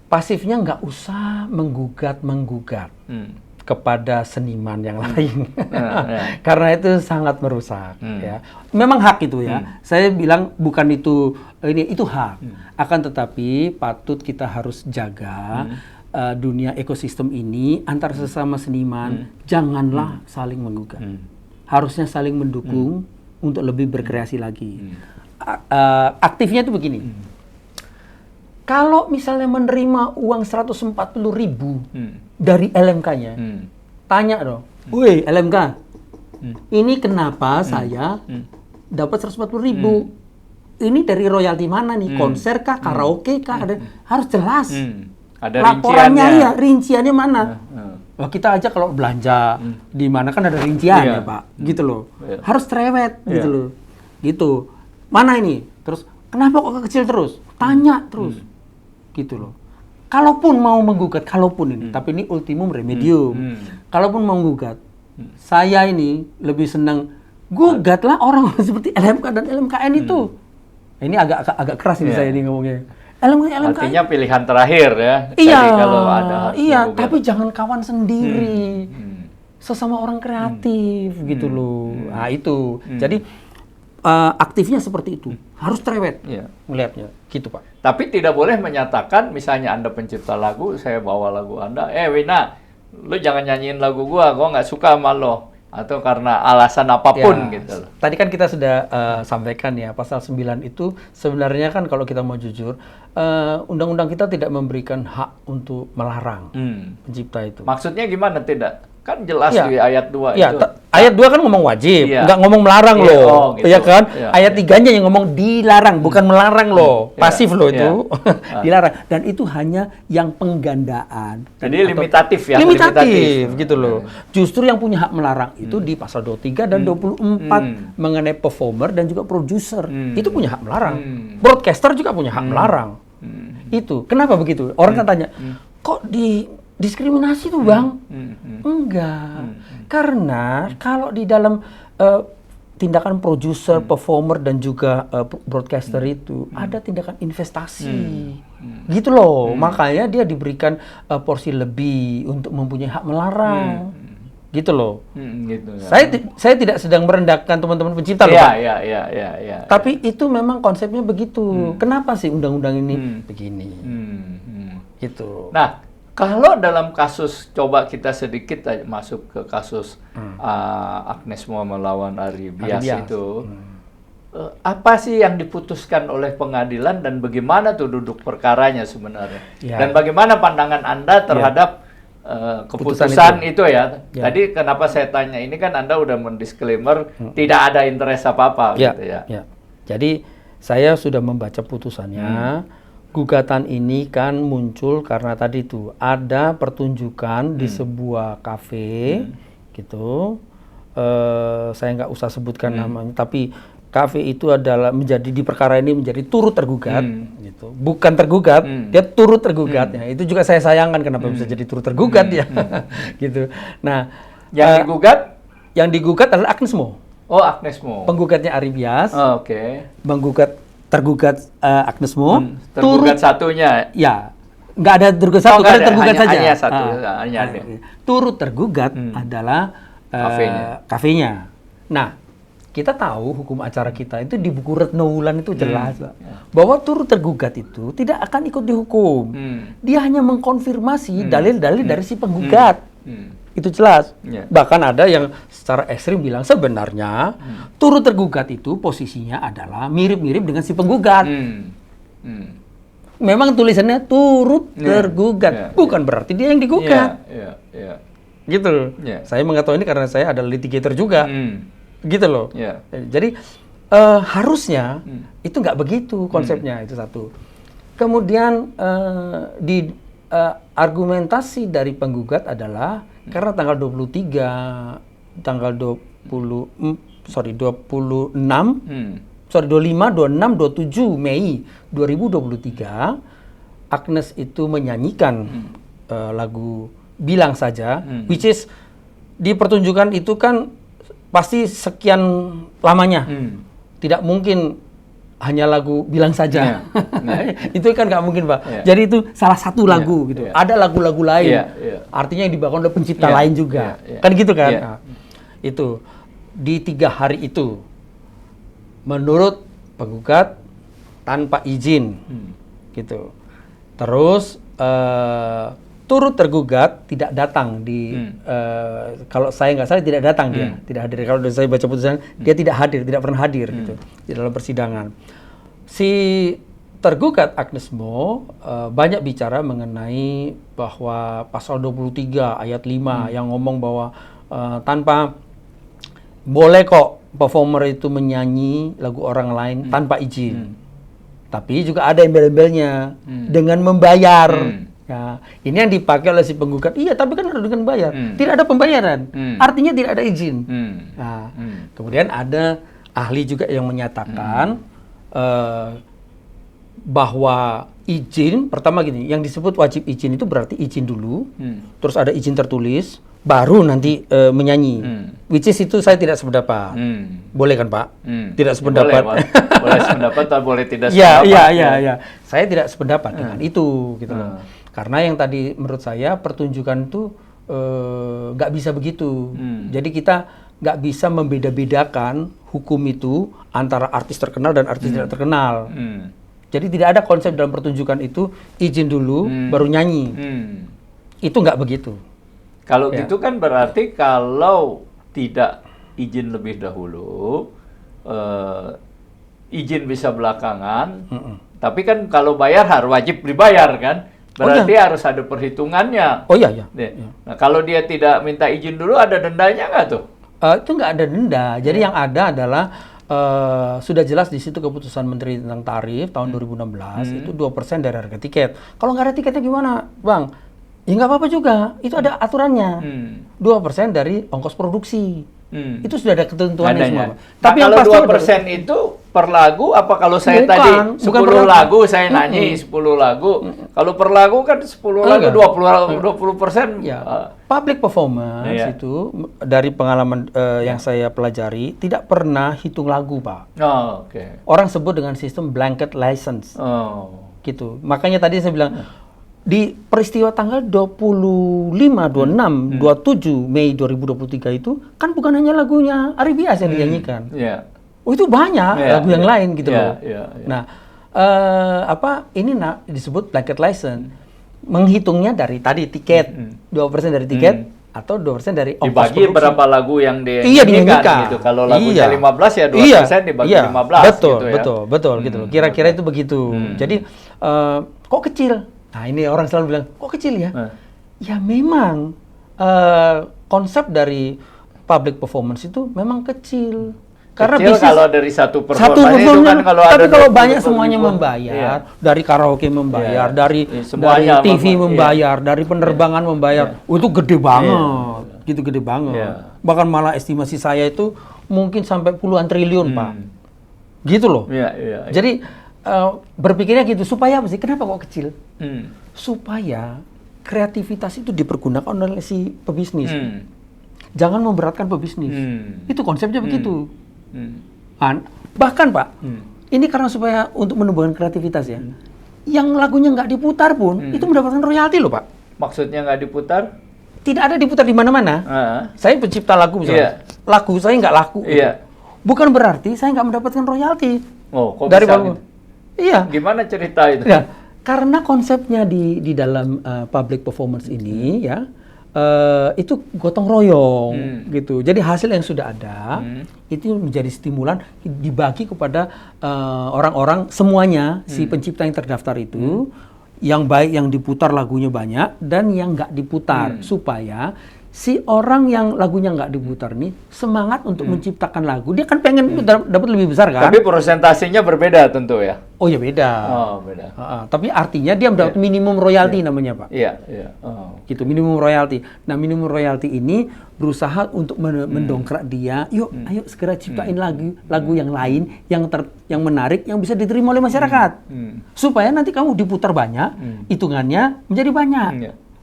Pasifnya nggak usah menggugat kepada seniman yang lain, karena itu sangat merusak. Ya, memang hak itu ya. Saya bilang bukan itu hak. Akan tetapi patut kita harus jaga dunia ekosistem ini antar sesama seniman. Janganlah saling menggugat. Harusnya saling mendukung untuk lebih berkreasi lagi. Aktifnya itu begini. Kalau misalnya menerima uang 140.000 dari LMK-nya, tanya dong, woi LMK, ini kenapa saya dapat 140.000? Ini dari royalti mana nih? Konser kah, karaoke kah? Harus jelas. Ada laporannya ya, rinciannya mana? Wah, kita aja kalau belanja di mana kan ada rincian ya Pak, gitu loh. Harus cerewet, gitu loh. Gitu. Mana ini? Terus kenapa kok kecil terus? Tanya terus. Gitu loh. Kalaupun mau menggugat, tapi ini ultimum remedium. Kalaupun mau menggugat, saya ini lebih senang gugatlah orang seperti LMK dan LMKN itu. Ini agak keras ini saya ini ngomongnya. LMKN. Artinya pilihan terakhir ya. Iya, kalau ada tapi jangan kawan sendiri. Sesama orang kreatif gitu loh. Nah itu. Jadi aktifnya seperti itu. Harus cerewet melihatnya. Gitu Pak. Tapi tidak boleh menyatakan, misalnya Anda pencipta lagu, saya bawa lagu Anda, Wina, lu jangan nyanyiin lagu gua nggak suka sama lo. Atau karena alasan apapun gitu loh. Tadi kan kita sudah sampaikan ya, pasal 9 itu sebenarnya kan kalau kita mau jujur, undang-undang kita tidak memberikan hak untuk melarang pencipta itu. Maksudnya gimana tidak? Kan jelas di ayat 2 itu. Ayat 2 kan ngomong wajib, nggak ngomong melarang loh. Gitu. Ya kan? Ayat 3-nya yang ngomong dilarang, bukan melarang loh. Pasif loh itu. Dilarang. Dan itu hanya yang penggandaan. Jadi limitatif ya? Limitatif gitu loh. Justru yang punya hak melarang itu di pasal 23 dan 24 mengenai performer dan juga produser. Itu punya hak melarang. Broadcaster juga punya hak melarang. Itu. Kenapa begitu? Orang kan tanya, kok di diskriminasi tuh Bang. Enggak. Karena kalau di dalam tindakan produser, performer dan juga broadcaster itu ada tindakan investasi. Gitu loh. Makanya dia diberikan porsi lebih untuk mempunyai hak melarang. Gitu loh. Gitu, ya. Saya tidak sedang merendahkan teman-teman pencipta loh, Pak. Iya. Tapi itu memang konsepnya begitu. Kenapa sih undang-undang ini begini? Gitu. Nah, kalau dalam kasus, coba kita sedikit aja masuk ke kasus Agnes Mo melawan Ari Bias itu. Apa sih yang diputuskan oleh pengadilan dan bagaimana tuh duduk perkaranya sebenarnya? Ya. Dan bagaimana pandangan Anda terhadap keputusan itu ya? Tadi kenapa saya tanya ini kan Anda udah mendisklaimer tidak ada interest apa-apa gitu ya. Jadi saya sudah membaca putusannya. Gugatan ini kan muncul karena tadi tuh ada pertunjukan di sebuah kafe gitu. Saya nggak usah sebutkan namanya, tapi kafe itu adalah di perkara ini menjadi turut tergugat gitu. Bukan tergugat, dia turut tergugatnya. Itu juga saya sayangkan kenapa bisa jadi turut tergugat ya. Gitu. Nah, yang digugat adalah Agnes Mo. Oh, Agnes Mo. Penggugatnya Ari Bias. Oke. Tergugat Agnes Mo. Tergugat satunya. Ya, nggak ada tergugat satu, karena tergugat saja. Hanya satu. Turut tergugat adalah kafenya. Nah, kita tahu hukum acara kita itu di buku Retno Wulan itu jelas bahwa turut tergugat itu tidak akan ikut dihukum. Dia hanya mengkonfirmasi dalil-dalil dari si penggugat. Itu jelas. Bahkan ada yang secara ekstrim bilang sebenarnya turut tergugat itu posisinya adalah mirip-mirip dengan si penggugat. Memang tulisannya turut tergugat, bukan berarti dia yang digugat. Gitu. Saya mengetahui ini karena saya adalah litigator juga. Gitu loh. Jadi harusnya itu nggak begitu konsepnya, itu satu. Kemudian di argumentasi dari penggugat adalah karena tanggal 25, 26, 27 Mei 2023 Agnes itu menyanyikan lagu Bilang Saja, which is di pertunjukan itu kan pasti sekian lamanya. Tidak mungkin hanya lagu Bilang Saja. Itu kan nggak mungkin, Pak. Jadi itu salah satu lagu gitu. Ada lagu-lagu lain. Artinya yang dibawakan oleh pencipta lain juga. Kan gitu kan? Nah, itu di 3 hari itu menurut penggugat tanpa izin. Gitu. Terus turut tergugat tidak datang di kalau saya nggak salah tidak datang dia, tidak hadir. Kalau saya baca putusan dia tidak hadir, tidak pernah hadir gitu di dalam persidangan. Si tergugat Agnes Mo banyak bicara mengenai bahwa pasal 23 ayat 5 yang ngomong bahwa tanpa boleh kok performer itu menyanyi lagu orang lain tanpa izin. Tapi juga ada embel-embelnya dengan membayar. Nah, ini yang dipakai oleh si penggugat. Iya, tapi kan harus dengan bayar. Tidak ada pembayaran. Artinya tidak ada izin. Nah, kemudian ada ahli juga yang menyatakan bahwa izin, pertama gini, yang disebut wajib izin itu berarti izin dulu, terus ada izin tertulis, baru nanti menyanyi. Which is itu saya tidak sependapat. Boleh kan, Pak? Tidak sependapat. Boleh sependapat atau boleh tidak sependapat. Iya. Saya tidak sependapat dengan itu, gitu loh. Karena yang tadi menurut saya pertunjukan itu nggak bisa begitu. Jadi kita nggak bisa membeda-bedakan hukum itu antara artis terkenal dan artis tidak terkenal. Jadi tidak ada konsep dalam pertunjukan itu izin dulu baru nyanyi. Itu nggak begitu. Kalau gitu kan berarti kalau tidak izin lebih dahulu, izin bisa belakangan. Tapi kan kalau bayar harus wajib dibayar kan? Berarti harus ada perhitungannya. Oh iya. Nah, kalau dia tidak minta izin dulu, ada dendanya nggak tuh? Itu nggak ada denda. Jadi yang ada adalah sudah jelas di situ keputusan Menteri tentang tarif tahun 2016 itu 2% dari harga tiket. Kalau nggak ada tiketnya gimana, Bang? Ya nggak apa-apa juga. Itu ada aturannya. 2% dari ongkos produksi. Itu sudah ada ketentuannya semua. Tapi yang kalau 2% itu per lagu apa kalau saya Bukan, tadi bukan 10 per lagu. lagu saya nyanyi 10 lagu. Kalau per lagu kan 10 lagu 20%. Ya, public performance Iya. itu dari pengalaman yang saya pelajari tidak pernah hitung lagu, Pak. Oh, oke. Orang sebut dengan sistem blanket license. Oh. Gitu. Makanya tadi saya bilang di peristiwa tanggal 25, 26, 27 Mei 2023 itu kan bukan hanya lagunya Ari Bias yang dinyanyikan. Iya. Oh, itu banyak lagu yang lain gitu loh. Iya. Nah, ini disebut blanket license. Menghitungnya dari tadi tiket, 2% dari tiket atau 2% dari ongkos Dibagi produksi. berapa lagu yang dinyanyikan gitu. Kalau lagunya 15 ya 2% dibagi 15 betul, gitu ya. Betul gitu loh. Kira-kira itu begitu. Jadi kok kecil? Nah, ini orang selalu bilang, kok kecil ya? Ya memang konsep dari public performance itu memang kecil. Karena Kecil bisnis kalau dari satu satu performanya itu kan kalau ada tapi kalau 20 banyak semuanya ribu, membayar, dari karaoke membayar, dari semuanya TV membayar, dari penerbangan membayar, itu gede banget, gitu gede banget. Bahkan malah estimasi saya itu mungkin sampai puluhan triliun, Pak. Gitu loh. Jadi berpikirnya gitu, supaya apa sih? Kenapa kok kecil? Supaya kreativitas itu dipergunakan oleh si pebisnis. Jangan memberatkan pebisnis. Itu konsepnya begitu. Bahkan Pak, ini karena supaya untuk menumbuhkan kreativitas ya, yang lagunya nggak diputar pun itu mendapatkan royalti loh, Pak. Maksudnya nggak diputar? Tidak ada diputar di mana-mana. Saya pencipta lagu misalnya, lagu saya nggak laku. Gitu. Bukan berarti saya nggak mendapatkan royalti. Oh, kok dari bisa lagu. gitu? Iya. Gimana cerita itu? Ya, karena konsepnya di dalam public performance ini ya. Itu gotong royong gitu. Jadi hasil yang sudah ada itu menjadi stimulan dibagi kepada orang-orang semuanya si pencipta yang terdaftar itu yang baik yang diputar lagunya banyak dan yang nggak diputar supaya si orang yang lagunya nggak diputar nih semangat untuk menciptakan lagu. Dia kan pengen dapat lebih besar kan? Tapi persentasenya berbeda tentu ya? Oh ya beda. Oh beda. Tapi artinya dia mendapat minimum royalti namanya, Pak. Iya. Gitu, minimum royalti. Nah, minimum royalti ini berusaha untuk mendongkrak dia. Yuk, ayo segera ciptain lagu yang lain yang menarik yang bisa diterima oleh masyarakat. Supaya nanti kamu diputar banyak, hitungannya menjadi banyak.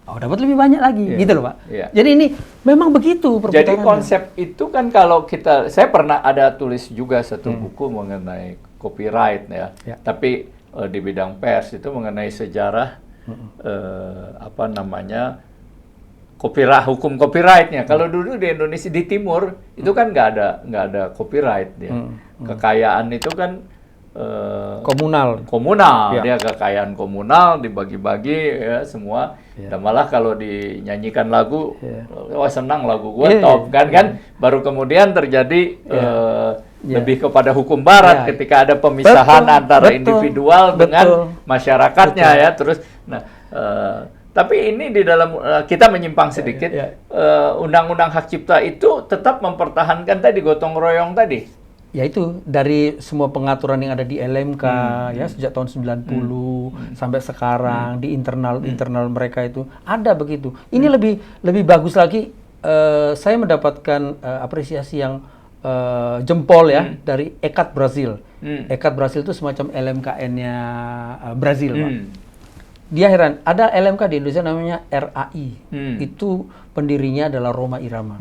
Oh, dapat lebih banyak lagi, gitu loh, Pak. Jadi ini memang begitu perputarannya. Jadi konsep itu kan kalau saya pernah ada tulis juga satu buku mengenai copyright ya. Tapi di bidang pers itu mengenai sejarah hukum copyrightnya. Kalau dulu di Indonesia di Timur itu kan nggak ada copyright ya. Kekayaan itu kan komunal, dia kekayaan komunal dibagi-bagi ya semua. Dan malah kalau dinyanyikan lagu, wah senang lagu gue top kan, baru kemudian terjadi lebih kepada hukum barat ketika ada pemisahan antara individual dengan masyarakatnya ya. Terus, tapi ini di dalam kita menyimpang sedikit, undang-undang hak cipta itu tetap mempertahankan tadi gotong royong tadi. Ya itu dari semua pengaturan yang ada di LMK ya sejak tahun 90 sampai sekarang di internal mereka itu ada begitu. Ini lebih bagus lagi, saya mendapatkan apresiasi yang jempol ya dari ECAT Brazil. ECAT Brazil itu semacam LMKN-nya Brazil, Pak. Dia heran, ada LMK di Indonesia namanya RAI. Itu pendirinya adalah Rhoma Irama.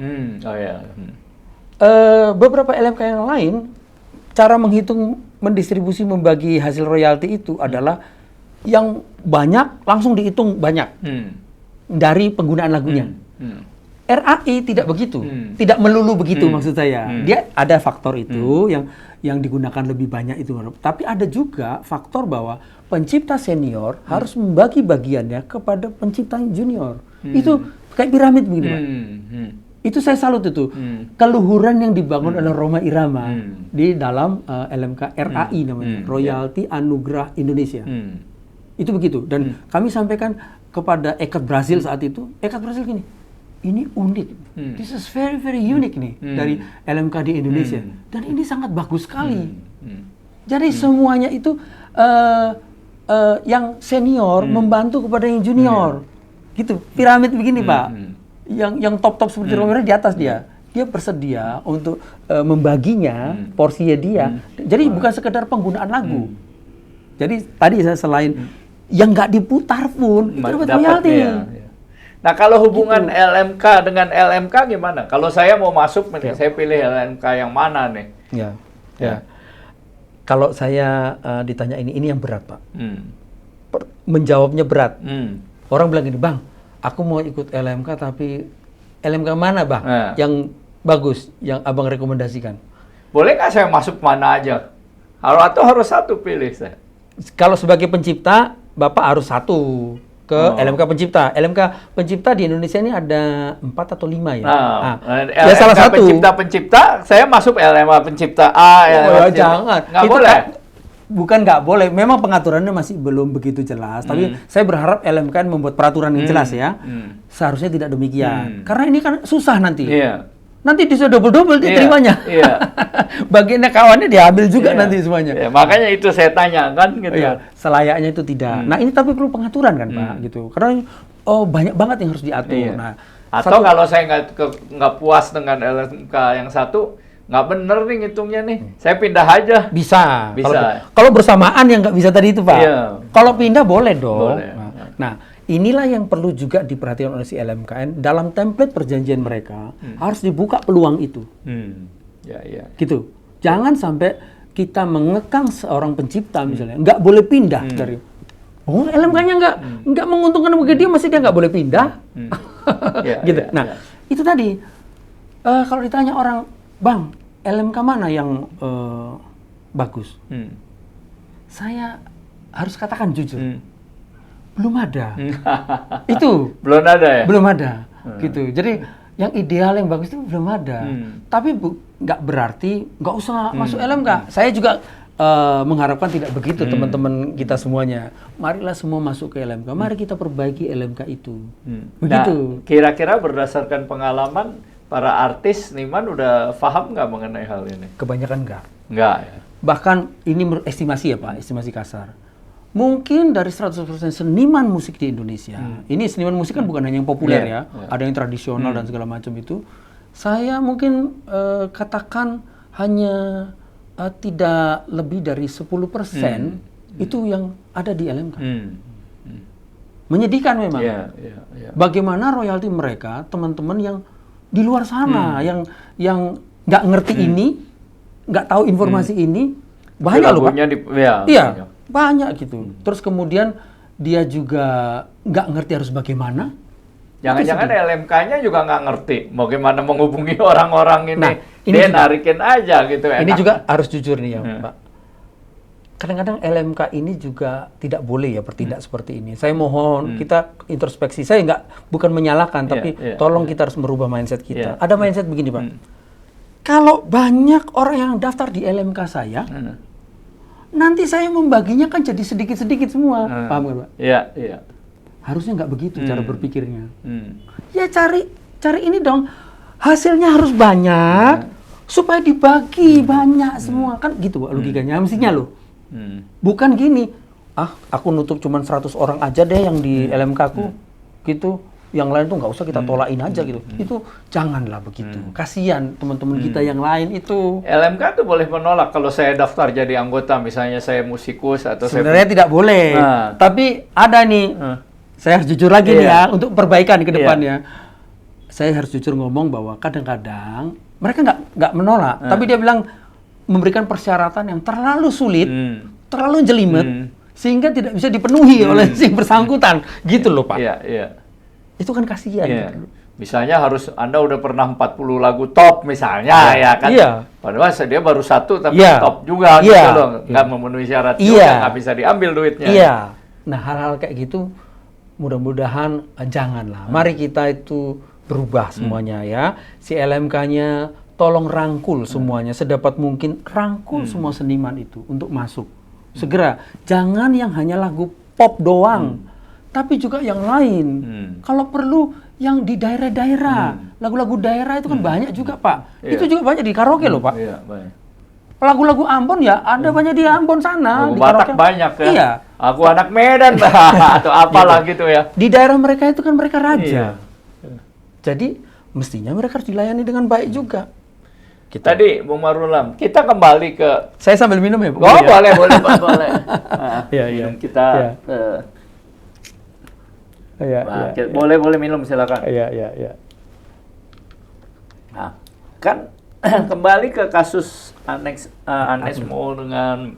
Beberapa LMK yang lain, cara menghitung, mendistribusi, membagi hasil royalti itu adalah yang banyak langsung dihitung banyak dari penggunaan lagunya. RAI tidak begitu, tidak melulu begitu maksud saya. Dia ada faktor itu yang digunakan lebih banyak itu, tapi ada juga faktor bahwa pencipta senior harus membagi bagiannya kepada pencipta junior. Itu kayak piramid begini, Pak. Itu saya salut itu. Keluhuran yang dibangun oleh Rhoma Irama di dalam LMK RAI namanya, Royalti Anugerah Indonesia. Itu begitu. Dan kami sampaikan kepada ECAT Brazil saat itu, ECAT Brazil gini, ini unik. This is very very unique nih dari LMK di Indonesia. Dan ini sangat bagus sekali. Jadi semuanya itu yang senior membantu kepada yang junior. Gitu. Piramid begini, Pak. Yang top-top seperti Romero di atas dia. dia bersedia untuk membaginya porsinya dia. Jadi bukan sekedar penggunaan lagu. Jadi tadi saya selain yang nggak diputar pun itu dapat royalti. Nah, kalau hubungan LMK dengan LMK gimana? Kalau saya mau masuk, saya pilih LMK yang mana nih? Ya. Kalau saya ditanya ini yang berat, Pak. Menjawabnya berat. Orang bilang gini, Bang, aku mau ikut LMK tapi LMK mana, Bang? Yang bagus, yang Abang rekomendasikan. Boleh nggak saya masuk mana aja? Atau harus satu pilih saya? Kalau sebagai pencipta, Bapak harus satu ke LMK Pencipta. LMK Pencipta di Indonesia ini ada 4 atau 5 ya. Ya salah satu. Pencipta, saya masuk LMK Pencipta A. Jangan. Nggak boleh. Bukan nggak boleh. Memang pengaturannya masih belum begitu jelas. Tapi saya berharap LMK membuat peraturan yang jelas ya. Seharusnya tidak demikian. Karena ini kan susah nanti. Nanti bisa double-double diterimanya. Bagiannya kawannya diambil juga nanti semuanya. Makanya itu saya tanya kan gitu. Selayaknya itu tidak. Nah, ini tapi perlu pengaturan kan, Pak, gitu. Karena banyak banget yang harus diatur. Nah, atau kalau saya nggak puas dengan LMK yang satu, nggak bener nih ngitungnya nih, saya pindah aja. Bisa. Kalau bersamaan yang nggak bisa tadi itu, Pak. Kalau pindah boleh dong. Nah, inilah yang perlu juga diperhatikan oleh si LMKN dalam template perjanjian mereka harus dibuka peluang itu. Gitu. Jangan sampai kita mengekang seorang pencipta misalnya nggak boleh pindah dari LMK-nya nggak menguntungkan bagi dia, masih dia nggak boleh pindah. Gitu. Nah, itu tadi kalau ditanya orang, Bang, LMK mana yang bagus? Saya harus katakan jujur. Belum ada. Itu belum ada ya? Belum ada. Gitu. Jadi yang ideal yang bagus itu belum ada. Tapi nggak berarti nggak usah masuk LMK. Saya juga mengharapkan tidak begitu teman-teman kita semuanya. Marilah semua masuk ke LMK. Mari kita perbaiki LMK itu. Begitu. Nah, kira-kira berdasarkan pengalaman para artis seniman udah paham nggak mengenai hal ini? Kebanyakan nggak. Nggak ya? Bahkan ini estimasi ya Pak, estimasi kasar. Mungkin dari 100% seniman musik di Indonesia, ini seniman musik kan bukan hanya yang populer ada yang tradisional dan segala macam itu. Saya mungkin katakan hanya tidak lebih dari 10% itu yang ada di LMK. Menyedihkan memang. Bagaimana royalti mereka, teman-teman yang di luar sana, yang nggak ngerti ini, nggak tahu informasi ini, banyak loh Pak. Banyak gitu. Terus kemudian dia juga nggak ngerti harus bagaimana. Jangan-jangan LMK-nya juga nggak ngerti bagaimana menghubungi orang-orang ini. Nah, ini dia juga, narikin aja gitu. Ini juga harus jujur nih ya Pak. Kadang-kadang LMK ini juga tidak boleh ya bertindak seperti ini. Saya mohon kita introspeksi. Saya bukan menyalahkan, tapi tolong kita harus merubah mindset kita. Ada mindset begini Pak. Kalau banyak orang yang daftar di LMK saya, nanti saya membaginya kan jadi sedikit-sedikit semua, paham kan Pak? Iya. Harusnya nggak begitu cara berpikirnya. Ya cari ini dong, hasilnya harus banyak supaya dibagi banyak semua kan gitu Pak logikanya, mestinya loh. Bukan gini, aku nutup cuma 100 orang aja deh yang di LMK ku, gitu. Yang lain tuh nggak usah kita tolain aja gitu. Itu janganlah begitu. Kasihan teman-teman kita yang lain itu. LMK tuh boleh menolak kalau saya daftar jadi anggota, misalnya saya musikus atau sebenarnya tidak boleh. Tapi ada nih, saya harus jujur lagi nih ya untuk perbaikan ke depannya. Saya harus jujur ngomong bahwa kadang-kadang mereka nggak menolak, tapi dia bilang memberikan persyaratan yang terlalu sulit, terlalu jelimet, sehingga tidak bisa dipenuhi oleh si bersangkutan. Gitu loh Pak. Itu kan kasihan. Gitu. Misalnya Anda udah pernah 40 lagu top misalnya ya kan. Padahal dia baru satu tapi top juga gitu loh. Nggak memenuhi syarat juga, nggak bisa diambil duitnya. Nah hal-hal kayak gitu mudah-mudahan janganlah. Mari kita itu berubah semuanya ya. Si LMK-nya tolong rangkul semuanya. Sedapat mungkin rangkul semua seniman itu untuk masuk. Segera. Jangan yang hanya lagu pop doang. Tapi juga yang lain. Kalau perlu yang di daerah-daerah. Lagu-lagu daerah itu kan banyak juga, Pak. Itu juga banyak di karaoke loh, Pak. Lagu-lagu Ambon ya, ada banyak di Ambon sana. Lagu Batak banyak ya. Iya. Aku anak Medan, atau apalah gitu ya. Di daerah mereka itu kan mereka raja. Jadi mestinya mereka harus dilayani dengan baik juga. Gitu. Tadi Bung Marulam, kita kembali ke... Saya sambil minum ya, Bu? Oh, boleh, Pak, boleh. Iya. Kita... Boleh minum, silakan. Iya. Nah, kan kembali ke kasus Anesmo dengan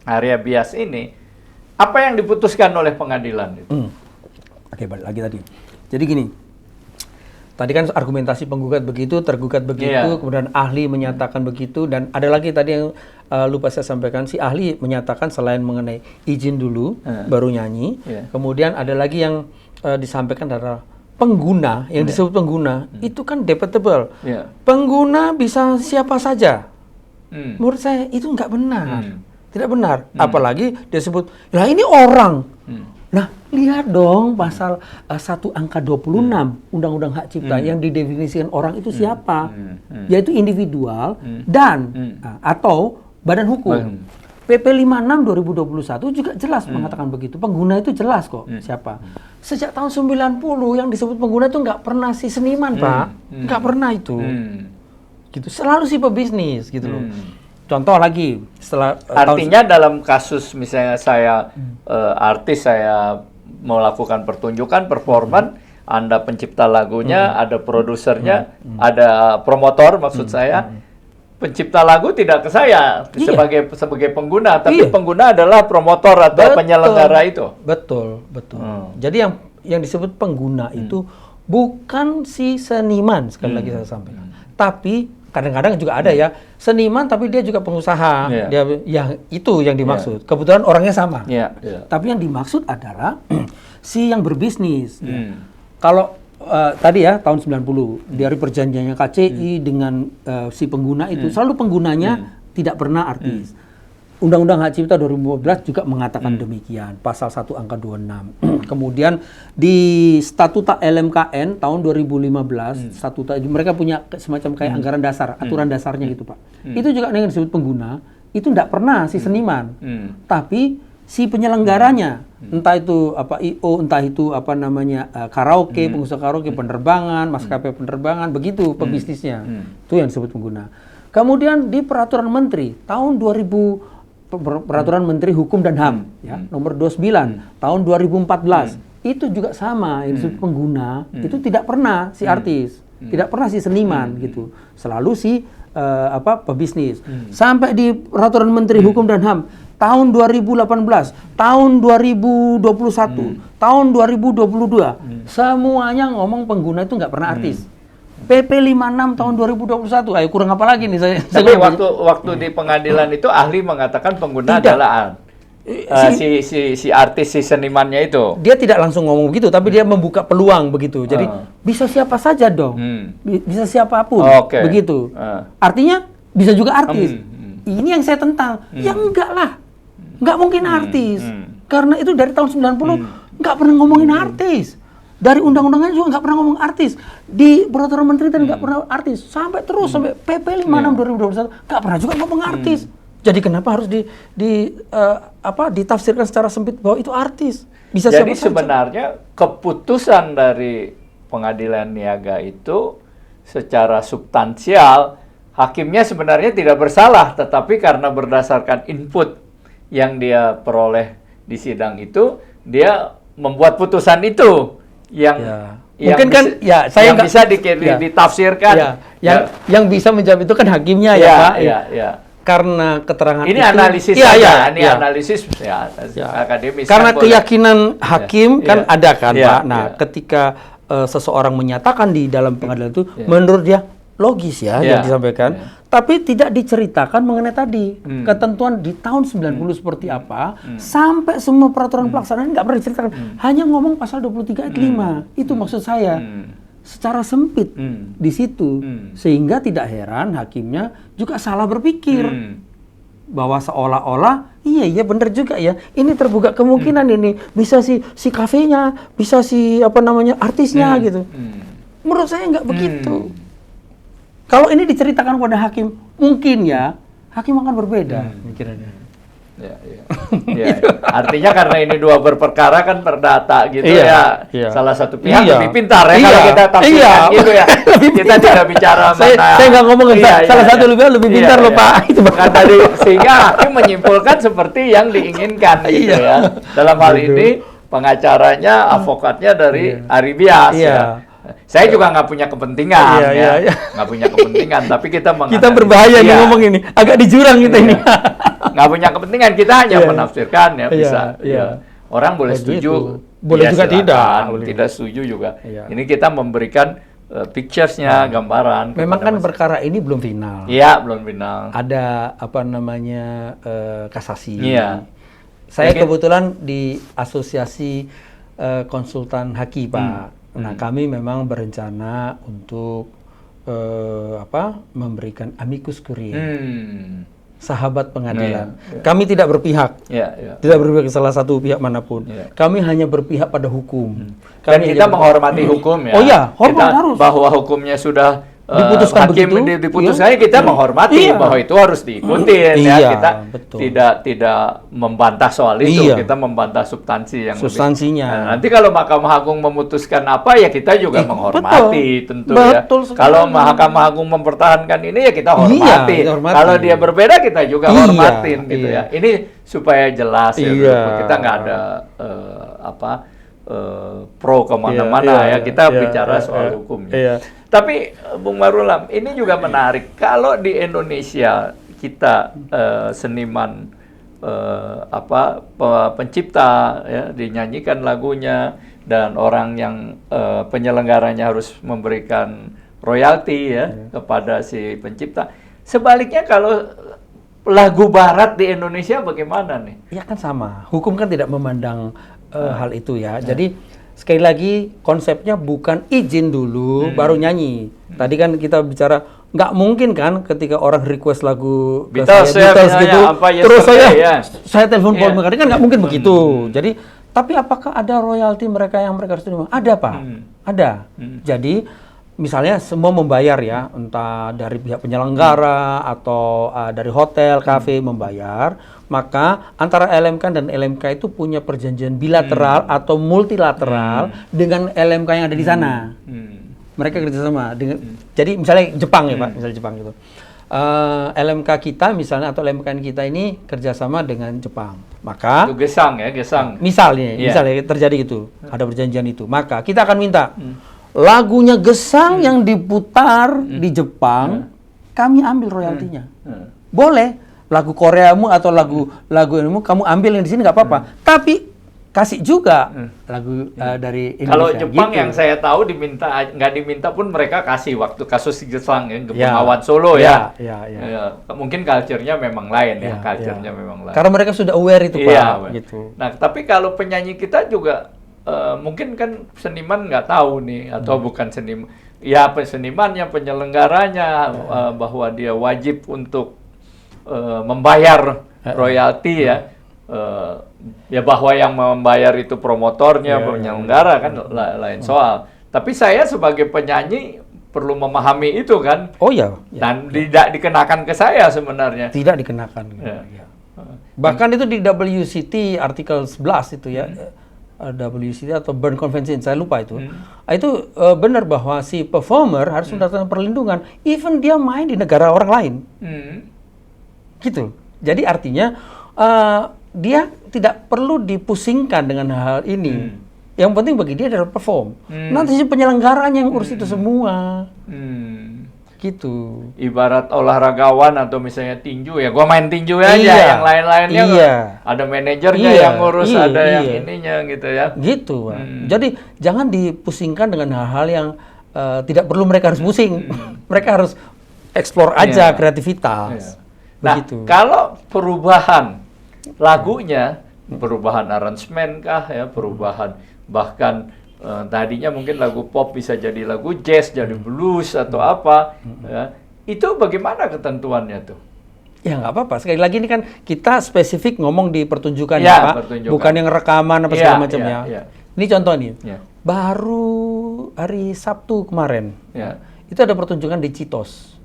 Arya Bias ini, apa yang diputuskan oleh pengadilan itu? Oke, balik lagi tadi. Jadi gini, tadi kan argumentasi penggugat begitu, tergugat begitu, kemudian ahli menyatakan begitu, dan ada lagi tadi yang lupa saya sampaikan, si ahli menyatakan selain mengenai izin dulu, baru nyanyi, kemudian ada lagi yang disampaikan adalah pengguna, yang disebut pengguna, itu kan debatable. Pengguna bisa siapa saja. Menurut saya itu nggak benar. Tidak benar. Apalagi dia sebut, lah ini orang. Nah, lihat dong pasal 1 angka 26 Undang-Undang Hak Cipta yang didefinisikan orang itu siapa? Yaitu individual dan atau badan hukum. PP 56 2021 juga jelas mengatakan begitu. Pengguna itu jelas kok siapa. Sejak tahun 90 yang disebut pengguna itu nggak pernah si seniman, Pak. Nggak pernah itu. Gitu. Selalu si pebisnis gitu loh. Contoh lagi, setelah artinya dalam kasus misalnya saya artis, saya mau lakukan pertunjukan, performan, Anda pencipta lagunya, ada produsernya, ada promotor maksud saya, pencipta lagu tidak ke saya sebagai pengguna, tapi pengguna adalah promotor atau penyelenggara itu. Betul. Jadi yang disebut pengguna itu bukan si seniman, sekali lagi saya sampaikan, tapi kadang-kadang juga ada ya seniman tapi dia juga pengusaha, dia yang itu yang dimaksud. Kebetulan orangnya sama. Tapi yang dimaksud adalah si yang berbisnis. Kalau tadi ya tahun 90 dari perjanjiannya KCI dengan si pengguna itu selalu penggunanya tidak pernah artis. Undang-Undang Hak Cipta 2015 juga mengatakan demikian, pasal 1 angka 26. Kemudian di Statuta LMKN tahun 2015, statuta mereka punya semacam kayak anggaran dasar, aturan dasarnya gitu, Pak. Itu juga yang disebut pengguna, itu tidak pernah si seniman. Tapi si penyelenggaranya, entah itu apa IO, entah itu apa namanya karaoke, pengusaha karaoke, penerbangan, maskapai penerbangan, begitu pebisnisnya. Itu yang disebut pengguna. Kemudian di peraturan menteri tahun 2000 Peraturan Menteri Hukum dan HAM nomor 29 tahun 2014 itu juga sama, yang disebut pengguna itu tidak pernah si artis, tidak pernah si seniman gitu, selalu si pebisnis. Sampai di Peraturan Menteri Hukum dan HAM tahun 2018, tahun 2021, tahun 2022 semuanya ngomong pengguna itu nggak pernah artis. PP 56 tahun 2021, ayo kurang apa lagi nih saya. Tapi waktu di pengadilan itu ahli mengatakan pengguna adalah si artis, si senimannya itu. Dia tidak langsung ngomong begitu, tapi dia membuka peluang begitu. Jadi bisa siapa saja dong, bisa siapapun, begitu. Artinya bisa juga artis. Ini yang saya tentang. Ya enggak lah, nggak mungkin artis, karena itu dari tahun 90 nggak pernah ngomongin artis. Dari undang-undangnya juga nggak pernah ngomong artis. Di peraturan menteri tadi nggak pernah artis. Sampai terus sampai PP 56 2021 nggak pernah juga ngomong artis. Jadi kenapa harus ditafsirkan secara sempit bahwa itu artis? Bisa jadi siapa sebenarnya keputusan dari pengadilan niaga itu secara substansial hakimnya sebenarnya tidak bersalah, tetapi karena berdasarkan input yang dia peroleh di sidang itu, dia membuat putusan itu. Yang mungkin kan saya yang bisa ditafsirkan yang bisa menjawab itu kan hakimnya Pak. Karena keterangan ini itu, analisis analisis akademis. Karena keyakinan hakim kan ada kan Pak. Nah, ketika seseorang menyatakan di dalam pengadilan itu menurut dia logis yang disampaikan, tapi tidak diceritakan mengenai tadi ketentuan di tahun 90 seperti apa, sampai semua peraturan pelaksanaan nggak pernah diceritakan, hanya ngomong pasal 23 ayat 5. Itu maksud saya, secara sempit di situ, sehingga tidak heran hakimnya juga salah berpikir bahwa seolah-olah iya benar juga ya, ini terbuka kemungkinan ini bisa si kafenya, bisa si artisnya gitu. Menurut saya nggak begitu. Kalau ini diceritakan kepada hakim, mungkin hakim akan berbeda pikirannya. Artinya karena ini dua berperkara kan perdata gitu Iya. Salah satu pihak Iya. lebih pintar ya Iya. kalau kita tafsirkan gitu ya. Kita tidak bicara Saya nggak ngomong salah satu lebih pintar loh Pak. Itu kan tadi sehingga hakim menyimpulkan seperti yang diinginkan gitu ya. Dalam hal ini pengacaranya, advokatnya dari Aribias ya. Saya juga nggak punya kepentingan nggak punya kepentingan, tapi kita berbahaya nih ngomong ini, agak di jurang kita ini. Nggak punya kepentingan, kita hanya menafsirkan ya bisa. Orang boleh setuju, boleh juga tidak setuju juga. Ini kita memberikan pictures-nya, gambaran. Memang kan perkara ini belum final. Iya, belum final. Ada kasasi. Iya. Saya kebetulan di asosiasi konsultan haki Pak. Nah, kami memang berencana untuk memberikan amicus curiae, sahabat pengadilan. Kami tidak berpihak, tidak berpihak ke salah satu pihak manapun. Kami hanya berpihak pada hukum. Dan kita menghormati hukum ya. Oh iya, hormat harus. Bahwa hukumnya sudah diputuskan hakim diputuskannya kita menghormati bahwa itu harus diikuti ya. Kita tidak membantah soal itu, kita membantah substansinya. Nah, nanti kalau Mahkamah Agung memutuskan apa ya kita juga menghormati tentu ya. Kalau Mahkamah Agung mempertahankan ini ya kita hormati. Kalau dia berbeda kita juga hormatin gitu ya. Ini supaya jelas ya. Kita nggak ada pro kemana-mana ya. Kita bicara soal hukumnya. Tapi Bung Marulam, ini juga menarik. Kalau di Indonesia kita seniman pencipta ya, dinyanyikan lagunya dan orang yang penyelenggaranya harus memberikan royalti ya kepada si pencipta. Sebaliknya kalau lagu barat di Indonesia bagaimana nih? Ya kan sama. Hukum kan tidak memandang hal itu ya. Jadi sekali lagi konsepnya bukan izin dulu baru nyanyi. Tadi kan kita bicara nggak mungkin kan ketika orang request lagu Beatles gitu, terus saya telepon Paul McCartney kan nggak mungkin begitu. Jadi tapi apakah ada royalti mereka yang mereka harus terima? Ada Pak, ada. Jadi misalnya semua membayar ya, entah dari pihak penyelenggara atau dari hotel, kafe membayar, maka antara LMK dan LMK itu punya perjanjian bilateral atau multilateral dengan LMK yang ada di sana. Mereka kerjasama. Jadi misalnya Jepang ya Pak, misalnya Jepang gitu. LMK kita misalnya atau LMK kita ini kerjasama dengan Jepang. Maka itu gesang. Misalnya terjadi itu, ada perjanjian itu. Maka kita akan minta lagunya Gesang yang diputar di Jepang, kami ambil royaltinya. Boleh lagu Koreamu atau lagu ini kamu ambil yang di sini nggak apa-apa. Tapi kasih juga lagu dari Indonesia. Kalau Jepang gitu. yang saya tahu nggak diminta pun mereka kasih waktu kasus Gesang ya, Bengawan Solo ya. Mungkin culture-nya memang lain memang lain. Karena mereka sudah aware itu Pak. Gitu. Nah tapi kalau penyanyi kita juga mungkin kan seniman nggak tahu nih atau bukan seniman. Ya senimannya, penyelenggaranya bahwa dia wajib untuk membayar royalti ya. Ya bahwa yang membayar itu promotornya, penyelenggara kan lain soal. Tapi saya sebagai penyanyi perlu memahami itu kan. Oh iya. Dan tidak dikenakan ke saya sebenarnya. Tidak dikenakan. Bahkan itu di WCT artikel 11 itu ya. WCT atau Berne Convention, saya lupa itu. Itu benar bahwa si performer harus mendapatkan perlindungan, even dia main di negara orang lain. Gitu. Jadi artinya dia tidak perlu dipusingkan dengan hal ini. Yang penting bagi dia adalah perform. Nanti si penyelenggaranya yang urus itu semua. Gitu. Ibarat olahragawan atau misalnya tinju ya, gua main tinju aja, yang lain-lainnya ada manajernya yang ngurus, ada yang ininya gitu ya. Gitu. Jadi jangan dipusingkan dengan hal-hal yang tidak perlu mereka harus pusing. Mereka harus explore aja kreativitas. Begitu. Nah, kalau perubahan lagunya, perubahan aransemen kah ya, perubahan bahkan tadinya mungkin lagu pop bisa jadi lagu jazz, jadi blues atau apa, ya. Itu bagaimana ketentuannya tuh? Ya nggak apa-apa. Sekali lagi ini kan kita spesifik ngomong di pertunjukan ya Pak, bukan yang rekaman apa segala macam ya. Ini contoh nih, baru hari Sabtu kemarin, itu ada pertunjukan di Citos,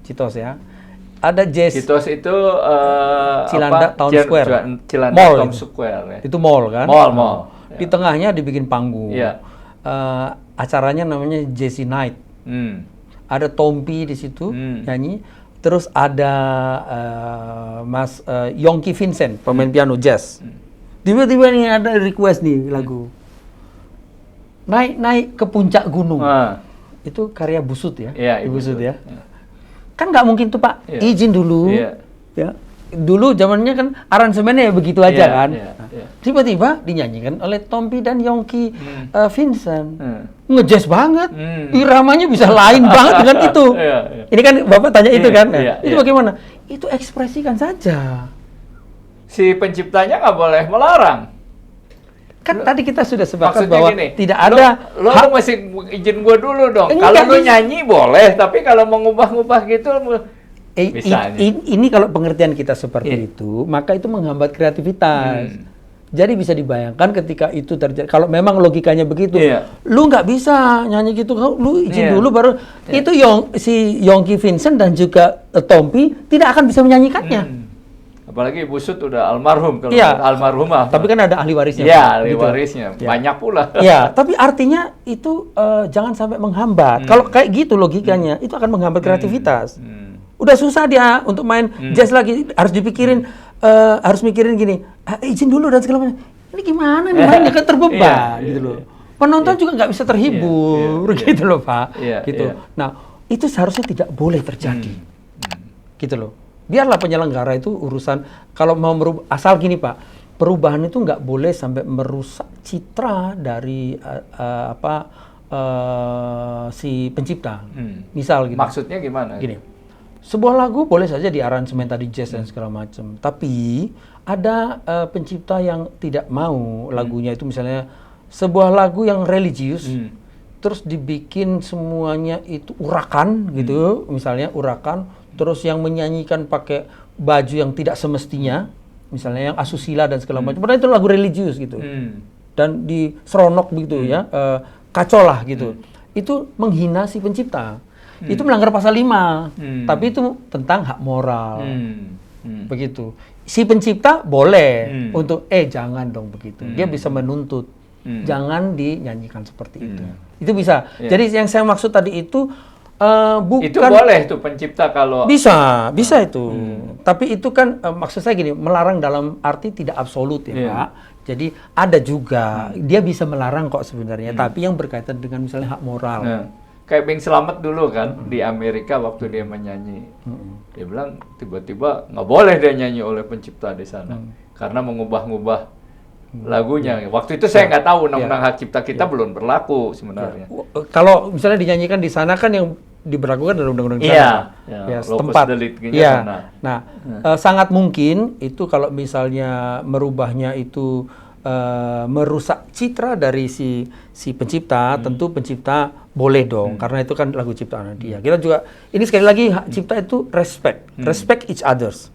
Citos ya. ada jazz. Kitos itu Cilandak Town Square. Cilandak Mall Town itu. Square. Ya. Itu mall kan? Mall. Di tengahnya dibikin panggung. Iya. Acaranya namanya Jazzy Night. Ada Tompi di situ nyanyi. Terus ada Mas Yongki Vincent, pemain piano jazz. Tiba-tiba nih ada request nih lagu. Naik ke puncak gunung. Itu karya Busut ya? Iya, Busut ya. Kan nggak mungkin tuh Pak, izin dulu. Iya. Ya. Dulu zamannya kan aransemennya ya begitu aja kan. Tiba-tiba dinyanyikan oleh Tompi dan Yongki Vincent. Ngejazz banget. Iramanya bisa lain banget dengan itu. Ini kan Bapak tanya itu kan. Itu bagaimana? Itu ekspresikan saja. Si penciptanya nggak boleh melarang. Kan tadi kita sudah sepakat bahwa gini, tidak ada lo mesti izin gua dulu dong. Kalau lo nyanyi boleh, tapi kalau mau ngubah-ngubah gitu ini kalau pengertian kita seperti itu, maka itu menghambat kreativitas. Jadi bisa dibayangkan ketika itu terjadi, kalau memang logikanya begitu, lu nggak bisa nyanyi gitu, lu izin dulu baru itu si Yongki Vincent dan juga Tompi tidak akan bisa menyanyikannya. Apalagi Busut udah almarhum, kalau almarhumah. Tapi kan ada ahli warisnya. Iya, ahli warisnya. Banyak pula. Iya, tapi artinya itu jangan sampai menghambat. Kalau kayak gitu logikanya, itu akan menghambat kreativitas. Udah susah dia untuk main jazz lagi, harus dipikirin, harus mikirin gini, izin dulu dan segala macam. Ini gimana nih mainnya kan terbeban gitu loh. Penonton juga nggak bisa terhibur gitu loh Pak. Gitu. Nah, itu seharusnya tidak boleh terjadi. Gitu loh. Biarlah penyelenggara itu urusan, kalau mau merubah, asal gini Pak, perubahan itu nggak boleh sampai merusak citra dari si pencipta. Misal gitu. Maksudnya gimana? Gini, sebuah lagu boleh saja di aransemen tadi jazz dan segala macam, tapi ada pencipta yang tidak mau lagunya itu misalnya sebuah lagu yang religius, terus dibikin semuanya itu urakan gitu, misalnya urakan. Terus yang menyanyikan pakai baju yang tidak semestinya, misalnya yang asusila dan segala macam. Padahal itu lagu religius gitu. Dan diseronok gitu ya, kacau lah gitu. Itu menghina si pencipta. Itu melanggar pasal 5. Tapi itu tentang hak moral. Begitu. Si pencipta boleh untuk, jangan dong begitu. Dia bisa menuntut. Jangan dinyanyikan seperti itu. Itu bisa. Jadi yang saya maksud tadi itu, bukan, itu boleh tuh pencipta kalau bisa itu. Tapi itu kan maksud saya gini, melarang dalam arti tidak absolut ya Pak. Jadi ada juga dia bisa melarang kok sebenarnya, tapi yang berkaitan dengan misalnya hak moral. Kayak Bing Slamet dulu kan di Amerika waktu dia menyanyi, dia bilang tiba-tiba nggak boleh dia nyanyi oleh pencipta di sana karena mengubah-ngubah lagunya. Waktu itu saya nggak tahu undang-undang hak cipta kita belum berlaku sebenarnya. Kalau misalnya dinyanyikan di sana kan yang diberlakukan adalah undang-undang sana. Setempat. Nah, sangat mungkin itu kalau misalnya merubahnya itu merusak citra dari si pencipta, tentu pencipta boleh dong, karena itu kan lagu ciptaan dia. Kita juga, ini sekali lagi hak cipta itu respect each others.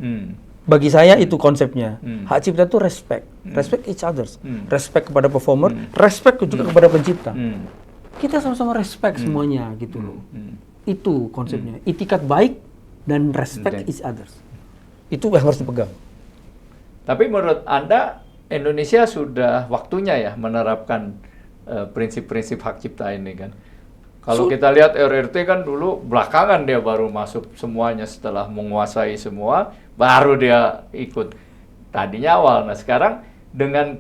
Bagi saya itu konsepnya. Hak cipta itu respect each others, respect kepada performer, respect juga kepada pencipta. Kita sama-sama respect semuanya gitu loh. Itu konsepnya. Itikat baik dan respect each others. Itu yang harus dipegang. Tapi menurut Anda Indonesia sudah waktunya ya menerapkan prinsip-prinsip hak cipta ini kan? Kalau kita lihat RRT kan dulu belakangan dia baru masuk semuanya, setelah menguasai semua baru dia ikut. Tadinya awal. Nah sekarang dengan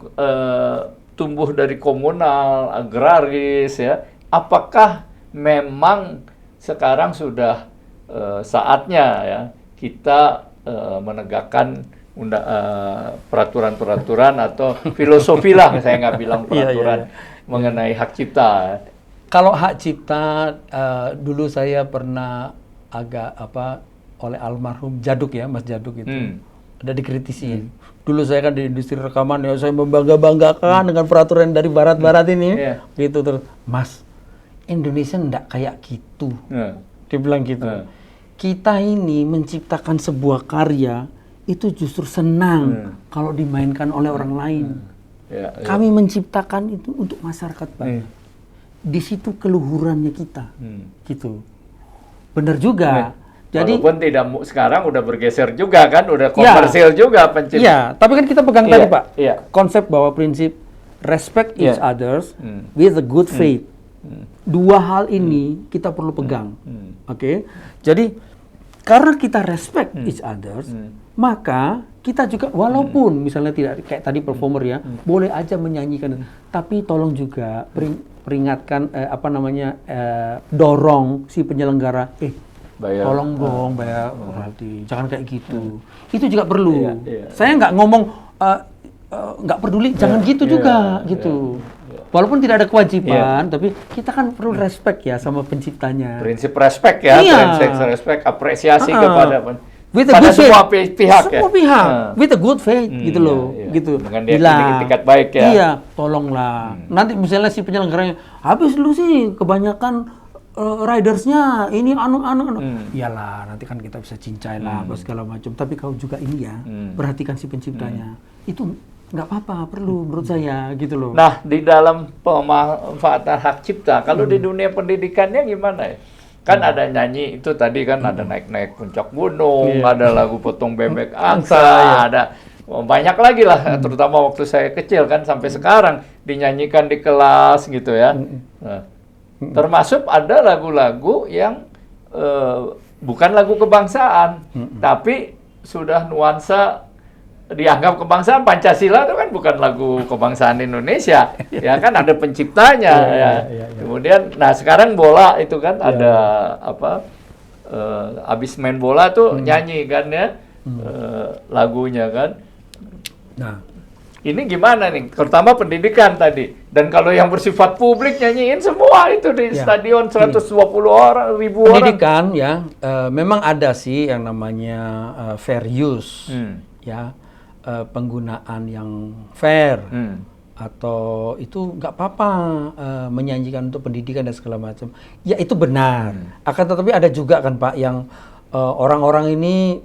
tumbuh dari komunal, agraris ya, apakah memang sekarang sudah saatnya ya kita menegakkan peraturan-peraturan atau filosofi lah, saya nggak bilang peraturan mengenai hak cipta. Kalau hak cipta, dulu saya pernah agak oleh almarhum Jaduk ya, Mas Jaduk itu, ada dikritisi. Dulu saya kan di industri rekaman ya, saya membangga-banggakan dengan peraturan dari barat-barat ini, gitu terus, Mas, Indonesia enggak kayak gitu, dia bilang gitu. Kita ini menciptakan sebuah karya itu justru senang kalau dimainkan oleh orang lain. Kami menciptakan itu untuk masyarakat banyak. Di situ keluhurannya kita, gitu. Benar juga. Jadi walaupun sekarang udah bergeser juga kan, udah komersil juga pencipta. Iya, tapi kan kita pegang tadi Pak, iya. konsep bahwa prinsip respect each others with a good faith. Dua hal ini kita perlu pegang, oke? Jadi karena kita respect each others, maka kita juga walaupun misalnya tidak kayak tadi performer ya, boleh aja menyanyikan, tapi tolong juga peringatkan dorong si penyelenggara, bayar. Tolong dong bayar royalti, jangan kayak gitu. Itu juga perlu. Saya nggak ngomong nggak peduli, jangan gitu juga gitu. Walaupun tidak ada kewajiban, tapi kita kan perlu respect ya sama penciptanya. Prinsip respect ya, prinsip respect, apresiasi kepada semua pihak. Semua pihak, with a good faith gitu loh, gitu. Dengan dia itikat baik ya. Iya, tolonglah. Nanti misalnya si penyelenggaranya, habis lu sih kebanyakan ridersnya ini anu. Iyalah, nanti kan kita bisa cincai lah, segala macam. Tapi kau juga ini ya, perhatikan si penciptanya. Itu nggak apa-apa, perlu menurut saya gitu loh. Nah, di dalam pemanfaatan hak cipta, kalau di dunia pendidikannya gimana ya? Kan ada nyanyi itu tadi kan ada naik-naik puncak gunung, ada lagu potong bebek angsa, ada banyak lagi lah. Terutama waktu saya kecil kan sampai sekarang dinyanyikan di kelas gitu ya. Nah, termasuk ada lagu-lagu yang bukan lagu kebangsaan, tapi sudah nuansa dianggap kebangsaan. Pancasila itu kan bukan lagu kebangsaan Indonesia, ya kan ada penciptanya. Kemudian, nah sekarang bola itu kan ada abis main bola tuh nyanyi kan ya lagunya kan. Nah, ini gimana nih? Pertama pendidikan tadi. Dan kalau yang bersifat publik nyanyiin semua itu di stadion 120 orang, ribu pendidikan, orang. Ya, memang ada sih yang namanya fair use, ya, penggunaan yang fair, atau itu nggak apa-apa menyanyikan untuk pendidikan dan segala macam. Ya itu benar. Akan tetapi ada juga kan Pak yang orang-orang ini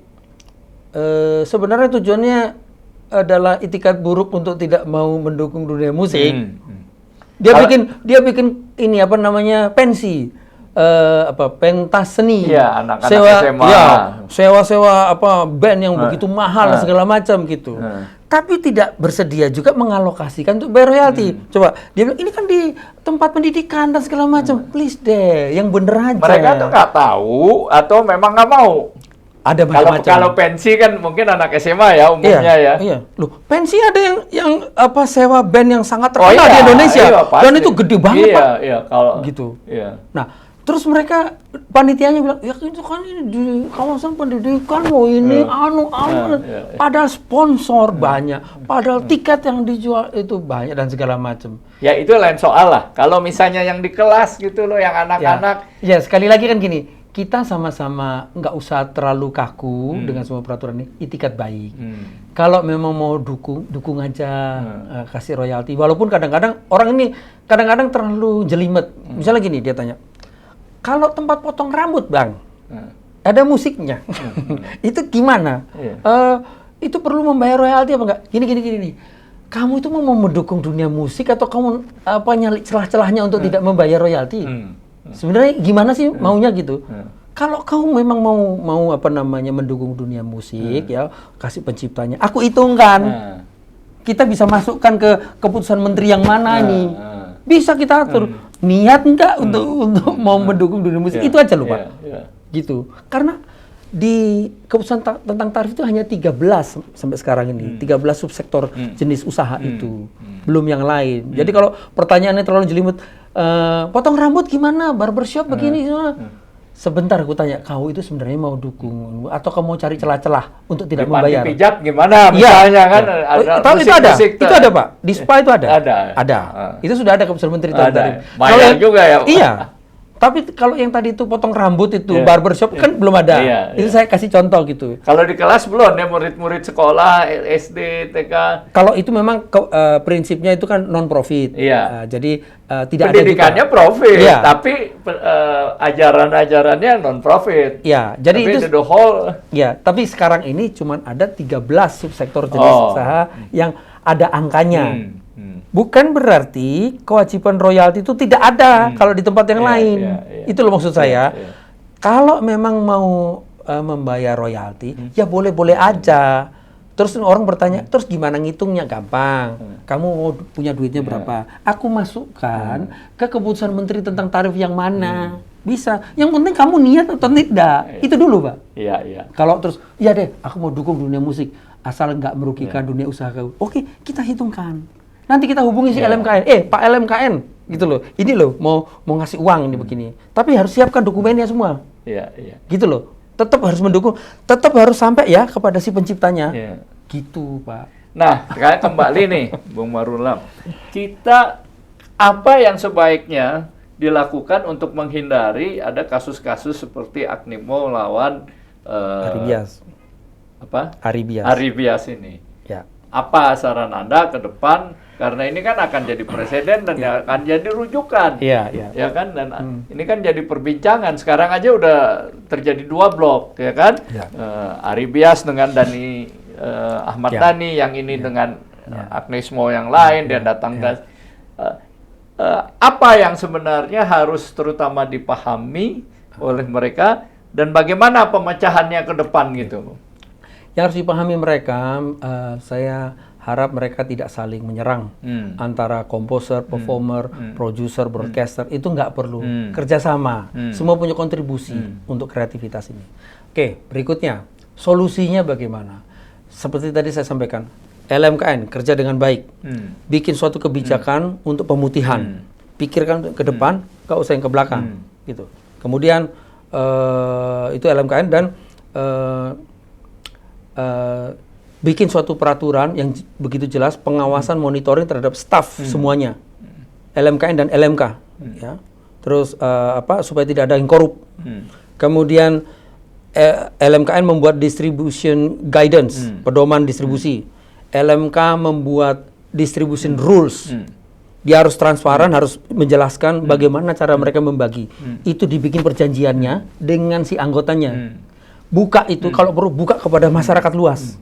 sebenarnya tujuannya adalah itikat buruk untuk tidak mau mendukung dunia musik. Dia bikin ini apa namanya pensi, pentas seni. Iya, anak-anak SMA. Ya, sewa band yang begitu mahal dan segala macam gitu. Tapi tidak bersedia juga mengalokasikan untuk bayar royalti. Coba dia bilang ini kan di tempat pendidikan dan segala macam. Please deh, yang bener aja. Mereka tuh nggak tahu atau memang nggak mau. Ada macam-macam. Kalau pensi kan mungkin anak SMA ya umumnya ya. Iya. Loh, pensi ada yang sewa band yang sangat terkenal di Indonesia. Dan itu gede banget, Pak. Iya, kalau gitu. Iya. Nah, terus mereka panitianya bilang, "Ya itu kan ini di kawasan pendidikan loh ini padahal sponsor banyak, padahal tiket yang dijual itu banyak dan segala macam." Ya itu lain soal lah. Kalau misalnya yang di kelas gitu loh yang anak-anak. Ya, sekali lagi kan gini. Kita sama-sama nggak usah terlalu kaku dengan semua peraturan ini, itikat baik. Kalau memang mau dukung aja, kasih royalti. Walaupun kadang-kadang orang ini kadang-kadang terlalu jelimet. Misalnya gini, dia tanya, kalau tempat potong rambut Bang, ada musiknya, itu gimana? Itu perlu membayar royalti apa enggak? Gini. Kamu itu mau mendukung dunia musik atau kamu nyali celah-celahnya untuk tidak membayar royalti? Sebenarnya gimana sih maunya gitu? Kalau kamu memang mau mendukung dunia musik ya, kasih penciptanya. Aku hitungkan. Kita bisa masukkan ke keputusan menteri yang mana nih. Bisa kita atur. Niat enggak untuk mau mendukung dunia musik. Itu aja loh, Pak. Gitu. Karena di keputusan tentang tarif itu hanya 13 sampai sekarang ini. 13 subsektor jenis usaha itu. Belum yang lain. Jadi kalau pertanyaannya terlalu jelimet, potong rambut gimana? Barbershop begini gimana? Sebentar aku tanya, kau itu sebenarnya mau dukung atau kamu mau cari celah-celah untuk tidak membayar? Pijat gimana misalnya kan? Itu ada Pak. Di SPA itu ada. Ada. Itu sudah ada keputusan menteri tadi. Bayar juga ya. Iya. Tapi kalau yang tadi itu potong rambut itu barbershop kan belum ada. Itu saya kasih contoh gitu. Kalau di kelas belum ya murid-murid sekolah SD, TK. Kalau itu memang prinsipnya itu kan non profit. Jadi tidak pendidikannya ada juga profit, tapi ajaran-ajarannya non profit. Iya, jadi tapi itu the whole. Ya, tapi sekarang ini cuma ada 13 subsektor jenis usaha yang ada angkanya. Bukan berarti kewajiban royalti itu tidak ada kalau di tempat yang lain. Itu loh maksud saya. Kalau memang mau membayar royalti, ya boleh-boleh aja. Terus orang bertanya, terus gimana ngitungnya? Gampang. Kamu mau punya duitnya berapa? Aku masukkan ke keputusan menteri tentang tarif yang mana. Bisa. Yang penting kamu niat atau tidak. Itu dulu, Pak. Iya. Kalau terus, ya deh, aku mau dukung dunia musik. Asal nggak merugikan dunia usaha kamu. Oke, kita hitungkan. Nanti kita hubungi si LMKN. Pak LMKN. Gitu loh. Ini loh, mau ngasih uang ini begini. Tapi harus siapkan dokumennya semua. Iya. Gitu loh. Tetap harus mendukung, tetap harus sampai ya kepada si penciptanya. Gitu, Pak. Nah, sekarang kembali nih, Bung Marulam. Kita apa yang sebaiknya dilakukan untuk menghindari ada kasus-kasus seperti Aknimo lawan Aribias. Aribias ini. Ya. Apa saran Anda ke depan? Karena ini kan akan jadi presiden dan akan jadi rujukan. Iya. Ya kan? Dan ini kan jadi perbincangan. Sekarang aja udah terjadi 2 blok, ya kan? Aribias dengan Dhani Ahmad Dhani, yang ini dengan Agnesmo yang lain, dia datang ke apa yang sebenarnya harus terutama dipahami oleh mereka dan bagaimana pemecahannya ke depan gitu. Yang harus dipahami mereka, saya harap mereka tidak saling menyerang antara komposer, performer, produser, broadcaster. Itu nggak perlu. Kerjasama. Semua punya kontribusi untuk kreativitas ini. Oke, berikutnya. Solusinya bagaimana? Seperti tadi saya sampaikan, LMKN kerja dengan baik. Bikin suatu kebijakan untuk pemutihan. Pikirkan ke depan, nggak usah yang ke belakang. Gitu. Kemudian, itu LMKN dan bikin suatu peraturan yang begitu jelas, pengawasan, monitoring terhadap staf semuanya, LMKN dan LMK, ya. Terus supaya tidak ada yang korup. Kemudian LMKN membuat distribution guidance, pedoman distribusi. LMK membuat distribution rules. Dia harus transparan, harus menjelaskan bagaimana cara mereka membagi. Itu dibikin perjanjiannya dengan si anggotanya. Buka itu kalau perlu buka kepada masyarakat luas.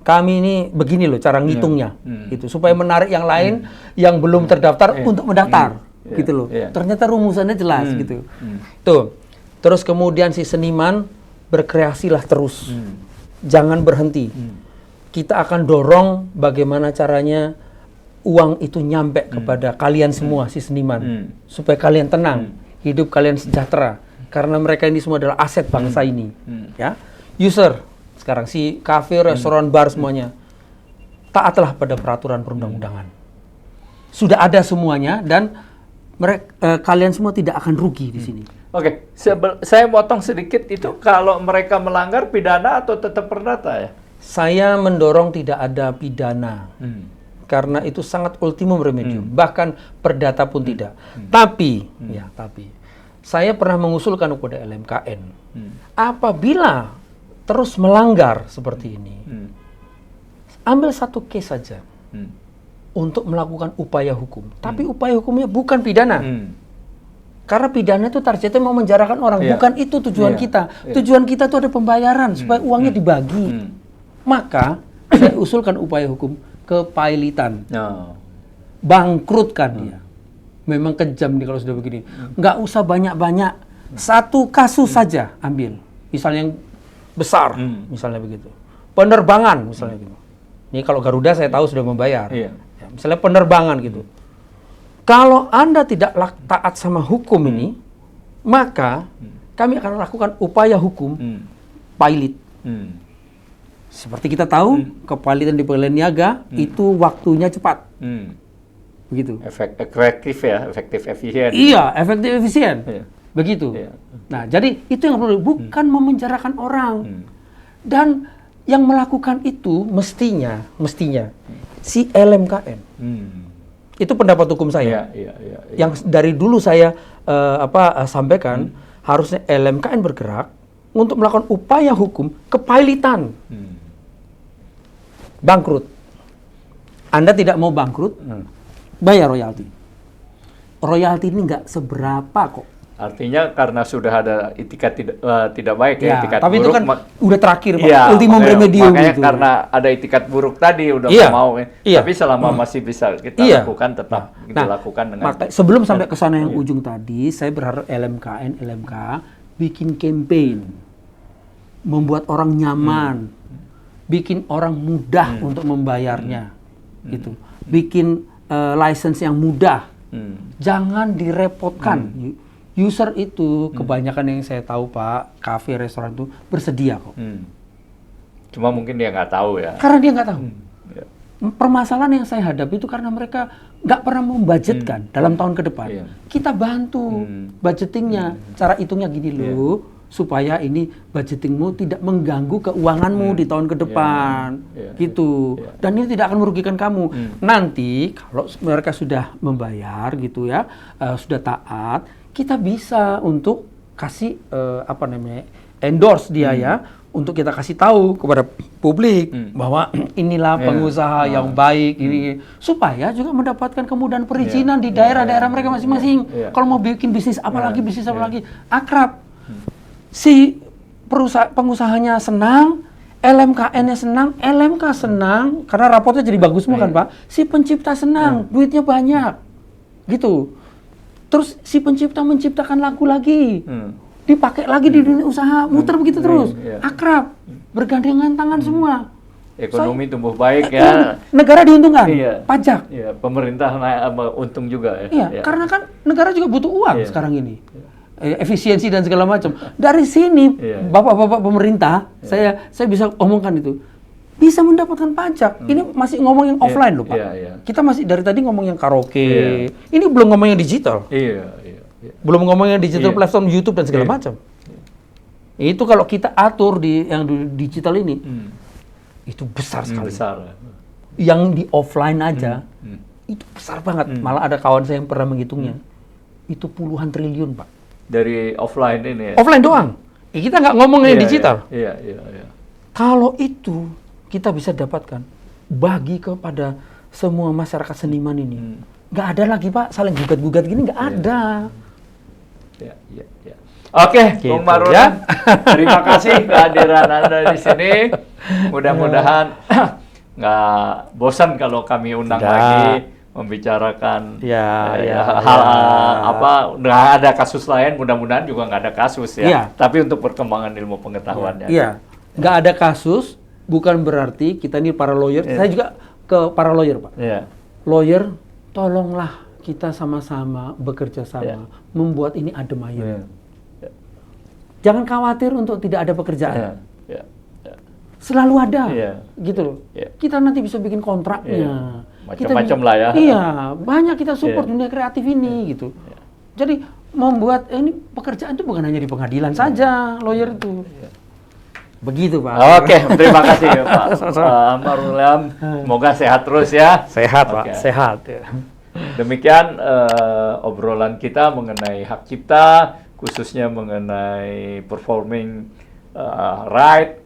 Kami ini begini loh cara ngitungnya, gitu, supaya menarik yang lain yang belum terdaftar untuk mendaftar, gitu loh. Ternyata rumusannya jelas, gitu. Tuh. Terus kemudian si seniman berkreasilah terus, jangan berhenti. Kita akan dorong bagaimana caranya uang itu nyampe kepada kalian semua si seniman, supaya kalian tenang, hidup kalian sejahtera, karena mereka ini semua adalah aset bangsa ini, ya. User. Sekarang si kafe, restoran, bar semuanya taatlah pada peraturan perundang-undangan. Sudah ada semuanya dan kalian semua tidak akan rugi di sini. Oke, saya potong sedikit itu kalau mereka melanggar pidana atau tetap perdata ya? Saya mendorong tidak ada pidana. Karena itu sangat ultimum remedium, bahkan perdata pun tidak. Tapi saya pernah mengusulkan kepada LMKN, apabila terus melanggar seperti ini, ambil satu case saja untuk melakukan upaya hukum. Tapi upaya hukumnya bukan pidana. Karena pidana itu targetnya mau menjarakan orang. Bukan itu tujuan kita. Tujuan kita itu ada pembayaran supaya uangnya dibagi. Maka saya usulkan upaya hukum kepailitan. Bangkrutkan dia. Memang kejam nih kalau sudah begini. Nggak usah banyak-banyak. Satu kasus saja ambil. Misalnya yang besar, misalnya begitu. Penerbangan, misalnya gitu. Ini kalau Garuda saya tahu sudah membayar. Ya, misalnya penerbangan gitu. Kalau Anda tidak taat sama hukum ini, maka kami akan lakukan upaya hukum pilot. Seperti kita tahu, kepailitan di pengadilan niaga itu waktunya cepat. Begitu. Efektif efisien. Iya, efektif efisien. Begitu. Nah, jadi itu yang perlu, bukan memenjarakan orang. Dan yang melakukan itu mestinya si LMKN. Itu pendapat hukum saya. Yang dari dulu saya sampaikan, harusnya LMKN bergerak untuk melakukan upaya hukum kepailitan. Bangkrut. Anda tidak mau bangkrut, bayar royalti. Royalti ini nggak seberapa kok. Artinya karena sudah ada itikat tidak baik itikat tapi buruk. Tapi itu kan udah terakhir, Pak. Ya, Ultimum remedium makanya gitu. Karena ada itikat buruk tadi udah nggak mau. Tapi selama masih bisa kita lakukan, tetap kita lakukan dengan. Sebelum sampai ke sana yang ujung tadi, saya berharap LMK bikin campaign. membuat orang nyaman, bikin orang mudah untuk membayarnya, gitu. Bikin license yang mudah, jangan direpotkan. User itu kebanyakan yang saya tahu Pak, kafe, restoran itu bersedia kok. Cuma mungkin dia nggak tahu ya. Karena dia nggak tahu. Permasalahan yang saya hadapi itu karena mereka nggak pernah membudgetkan dalam tahun ke depan. Kita bantu budgetingnya, cara hitungnya gini loh, supaya ini budgetingmu tidak mengganggu keuanganmu di tahun ke depan, gitu. Dan ini tidak akan merugikan kamu. Nanti kalau mereka sudah membayar gitu ya, sudah taat, kita bisa untuk kasih endorse dia ya. Untuk kita kasih tahu kepada publik bahwa inilah pengusaha yang baik ini, supaya juga mendapatkan kemudahan perizinan di daerah-daerah mereka masing-masing. Kalau mau bikin bisnis apalagi akrab. Si pengusahanya senang, LMKN-nya senang, LMK senang karena raportnya jadi bagus semua kan Pak. Si pencipta senang, duitnya banyak. Gitu. Terus si pencipta menciptakan lagu lagi. Dipakai lagi di dunia usaha, muter begitu terus, akrab, bergandengan tangan semua. Ekonomi tumbuh baik ya. Negara diuntungkan, pajak. Iya, pemerintah untung juga ya. Iya, karena kan negara juga butuh uang sekarang ini. Efisiensi dan segala macam. Dari sini, bapak-bapak pemerintah, saya bisa omongkan itu. Bisa mendapatkan pajak. Ini masih ngomong yang offline loh Pak. Kita masih dari tadi ngomong yang karaoke. Ini belum ngomong yang digital. Belum ngomongin digital platform YouTube dan segala macam. Itu kalau kita atur di yang digital ini, itu besar sekali. Yang di offline aja, itu besar banget. Malah ada kawan saya yang pernah menghitungnya. Itu puluhan triliun, Pak. Dari offline ini ya? Offline doang. Kita nggak ngomongin digital. Iya. Kalau itu kita bisa dapatkan, bagi kepada semua masyarakat seniman ini. Nggak ada lagi, Pak, saling gugat-gugat gini, nggak ada. Ya. Oke, gitu, Bung Marulan, terima kasih kehadiran Anda di sini. Mudah-mudahan nggak bosan kalau kami undang lagi membicarakan hal nggak ada kasus lain. Mudah-mudahan juga nggak ada kasus ya. Tapi untuk perkembangan ilmu pengetahuannya. Iya, nggak ada kasus bukan berarti kita ini para lawyer. Saya juga ke para lawyer, Pak. Lawyer, tolonglah kita sama-sama bekerja sama membuat ini adem ayem. Jangan khawatir untuk tidak ada pekerjaan. Selalu ada, gitu loh. Kita nanti bisa bikin kontraknya. Macam-macam lah ya. Iya, banyak kita support dunia kreatif ini, gitu. Jadi membuat ini pekerjaan itu bukan hanya di pengadilan saja, lawyer itu. Begitu Pak. Oke, terima kasih Pak Marulan. Semoga sehat terus ya. Sehat Pak, sehat. Demikian obrolan kita mengenai hak cipta, khususnya mengenai performing right,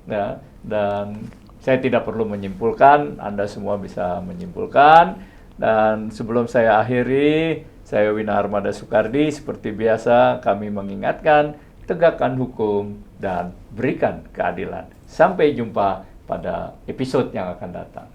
dan saya tidak perlu menyimpulkan, Anda semua bisa menyimpulkan. Dan sebelum saya akhiri, saya Wina Armada Soekardi, seperti biasa kami mengingatkan, tegakkan hukum dan berikan keadilan. Sampai jumpa pada episode yang akan datang.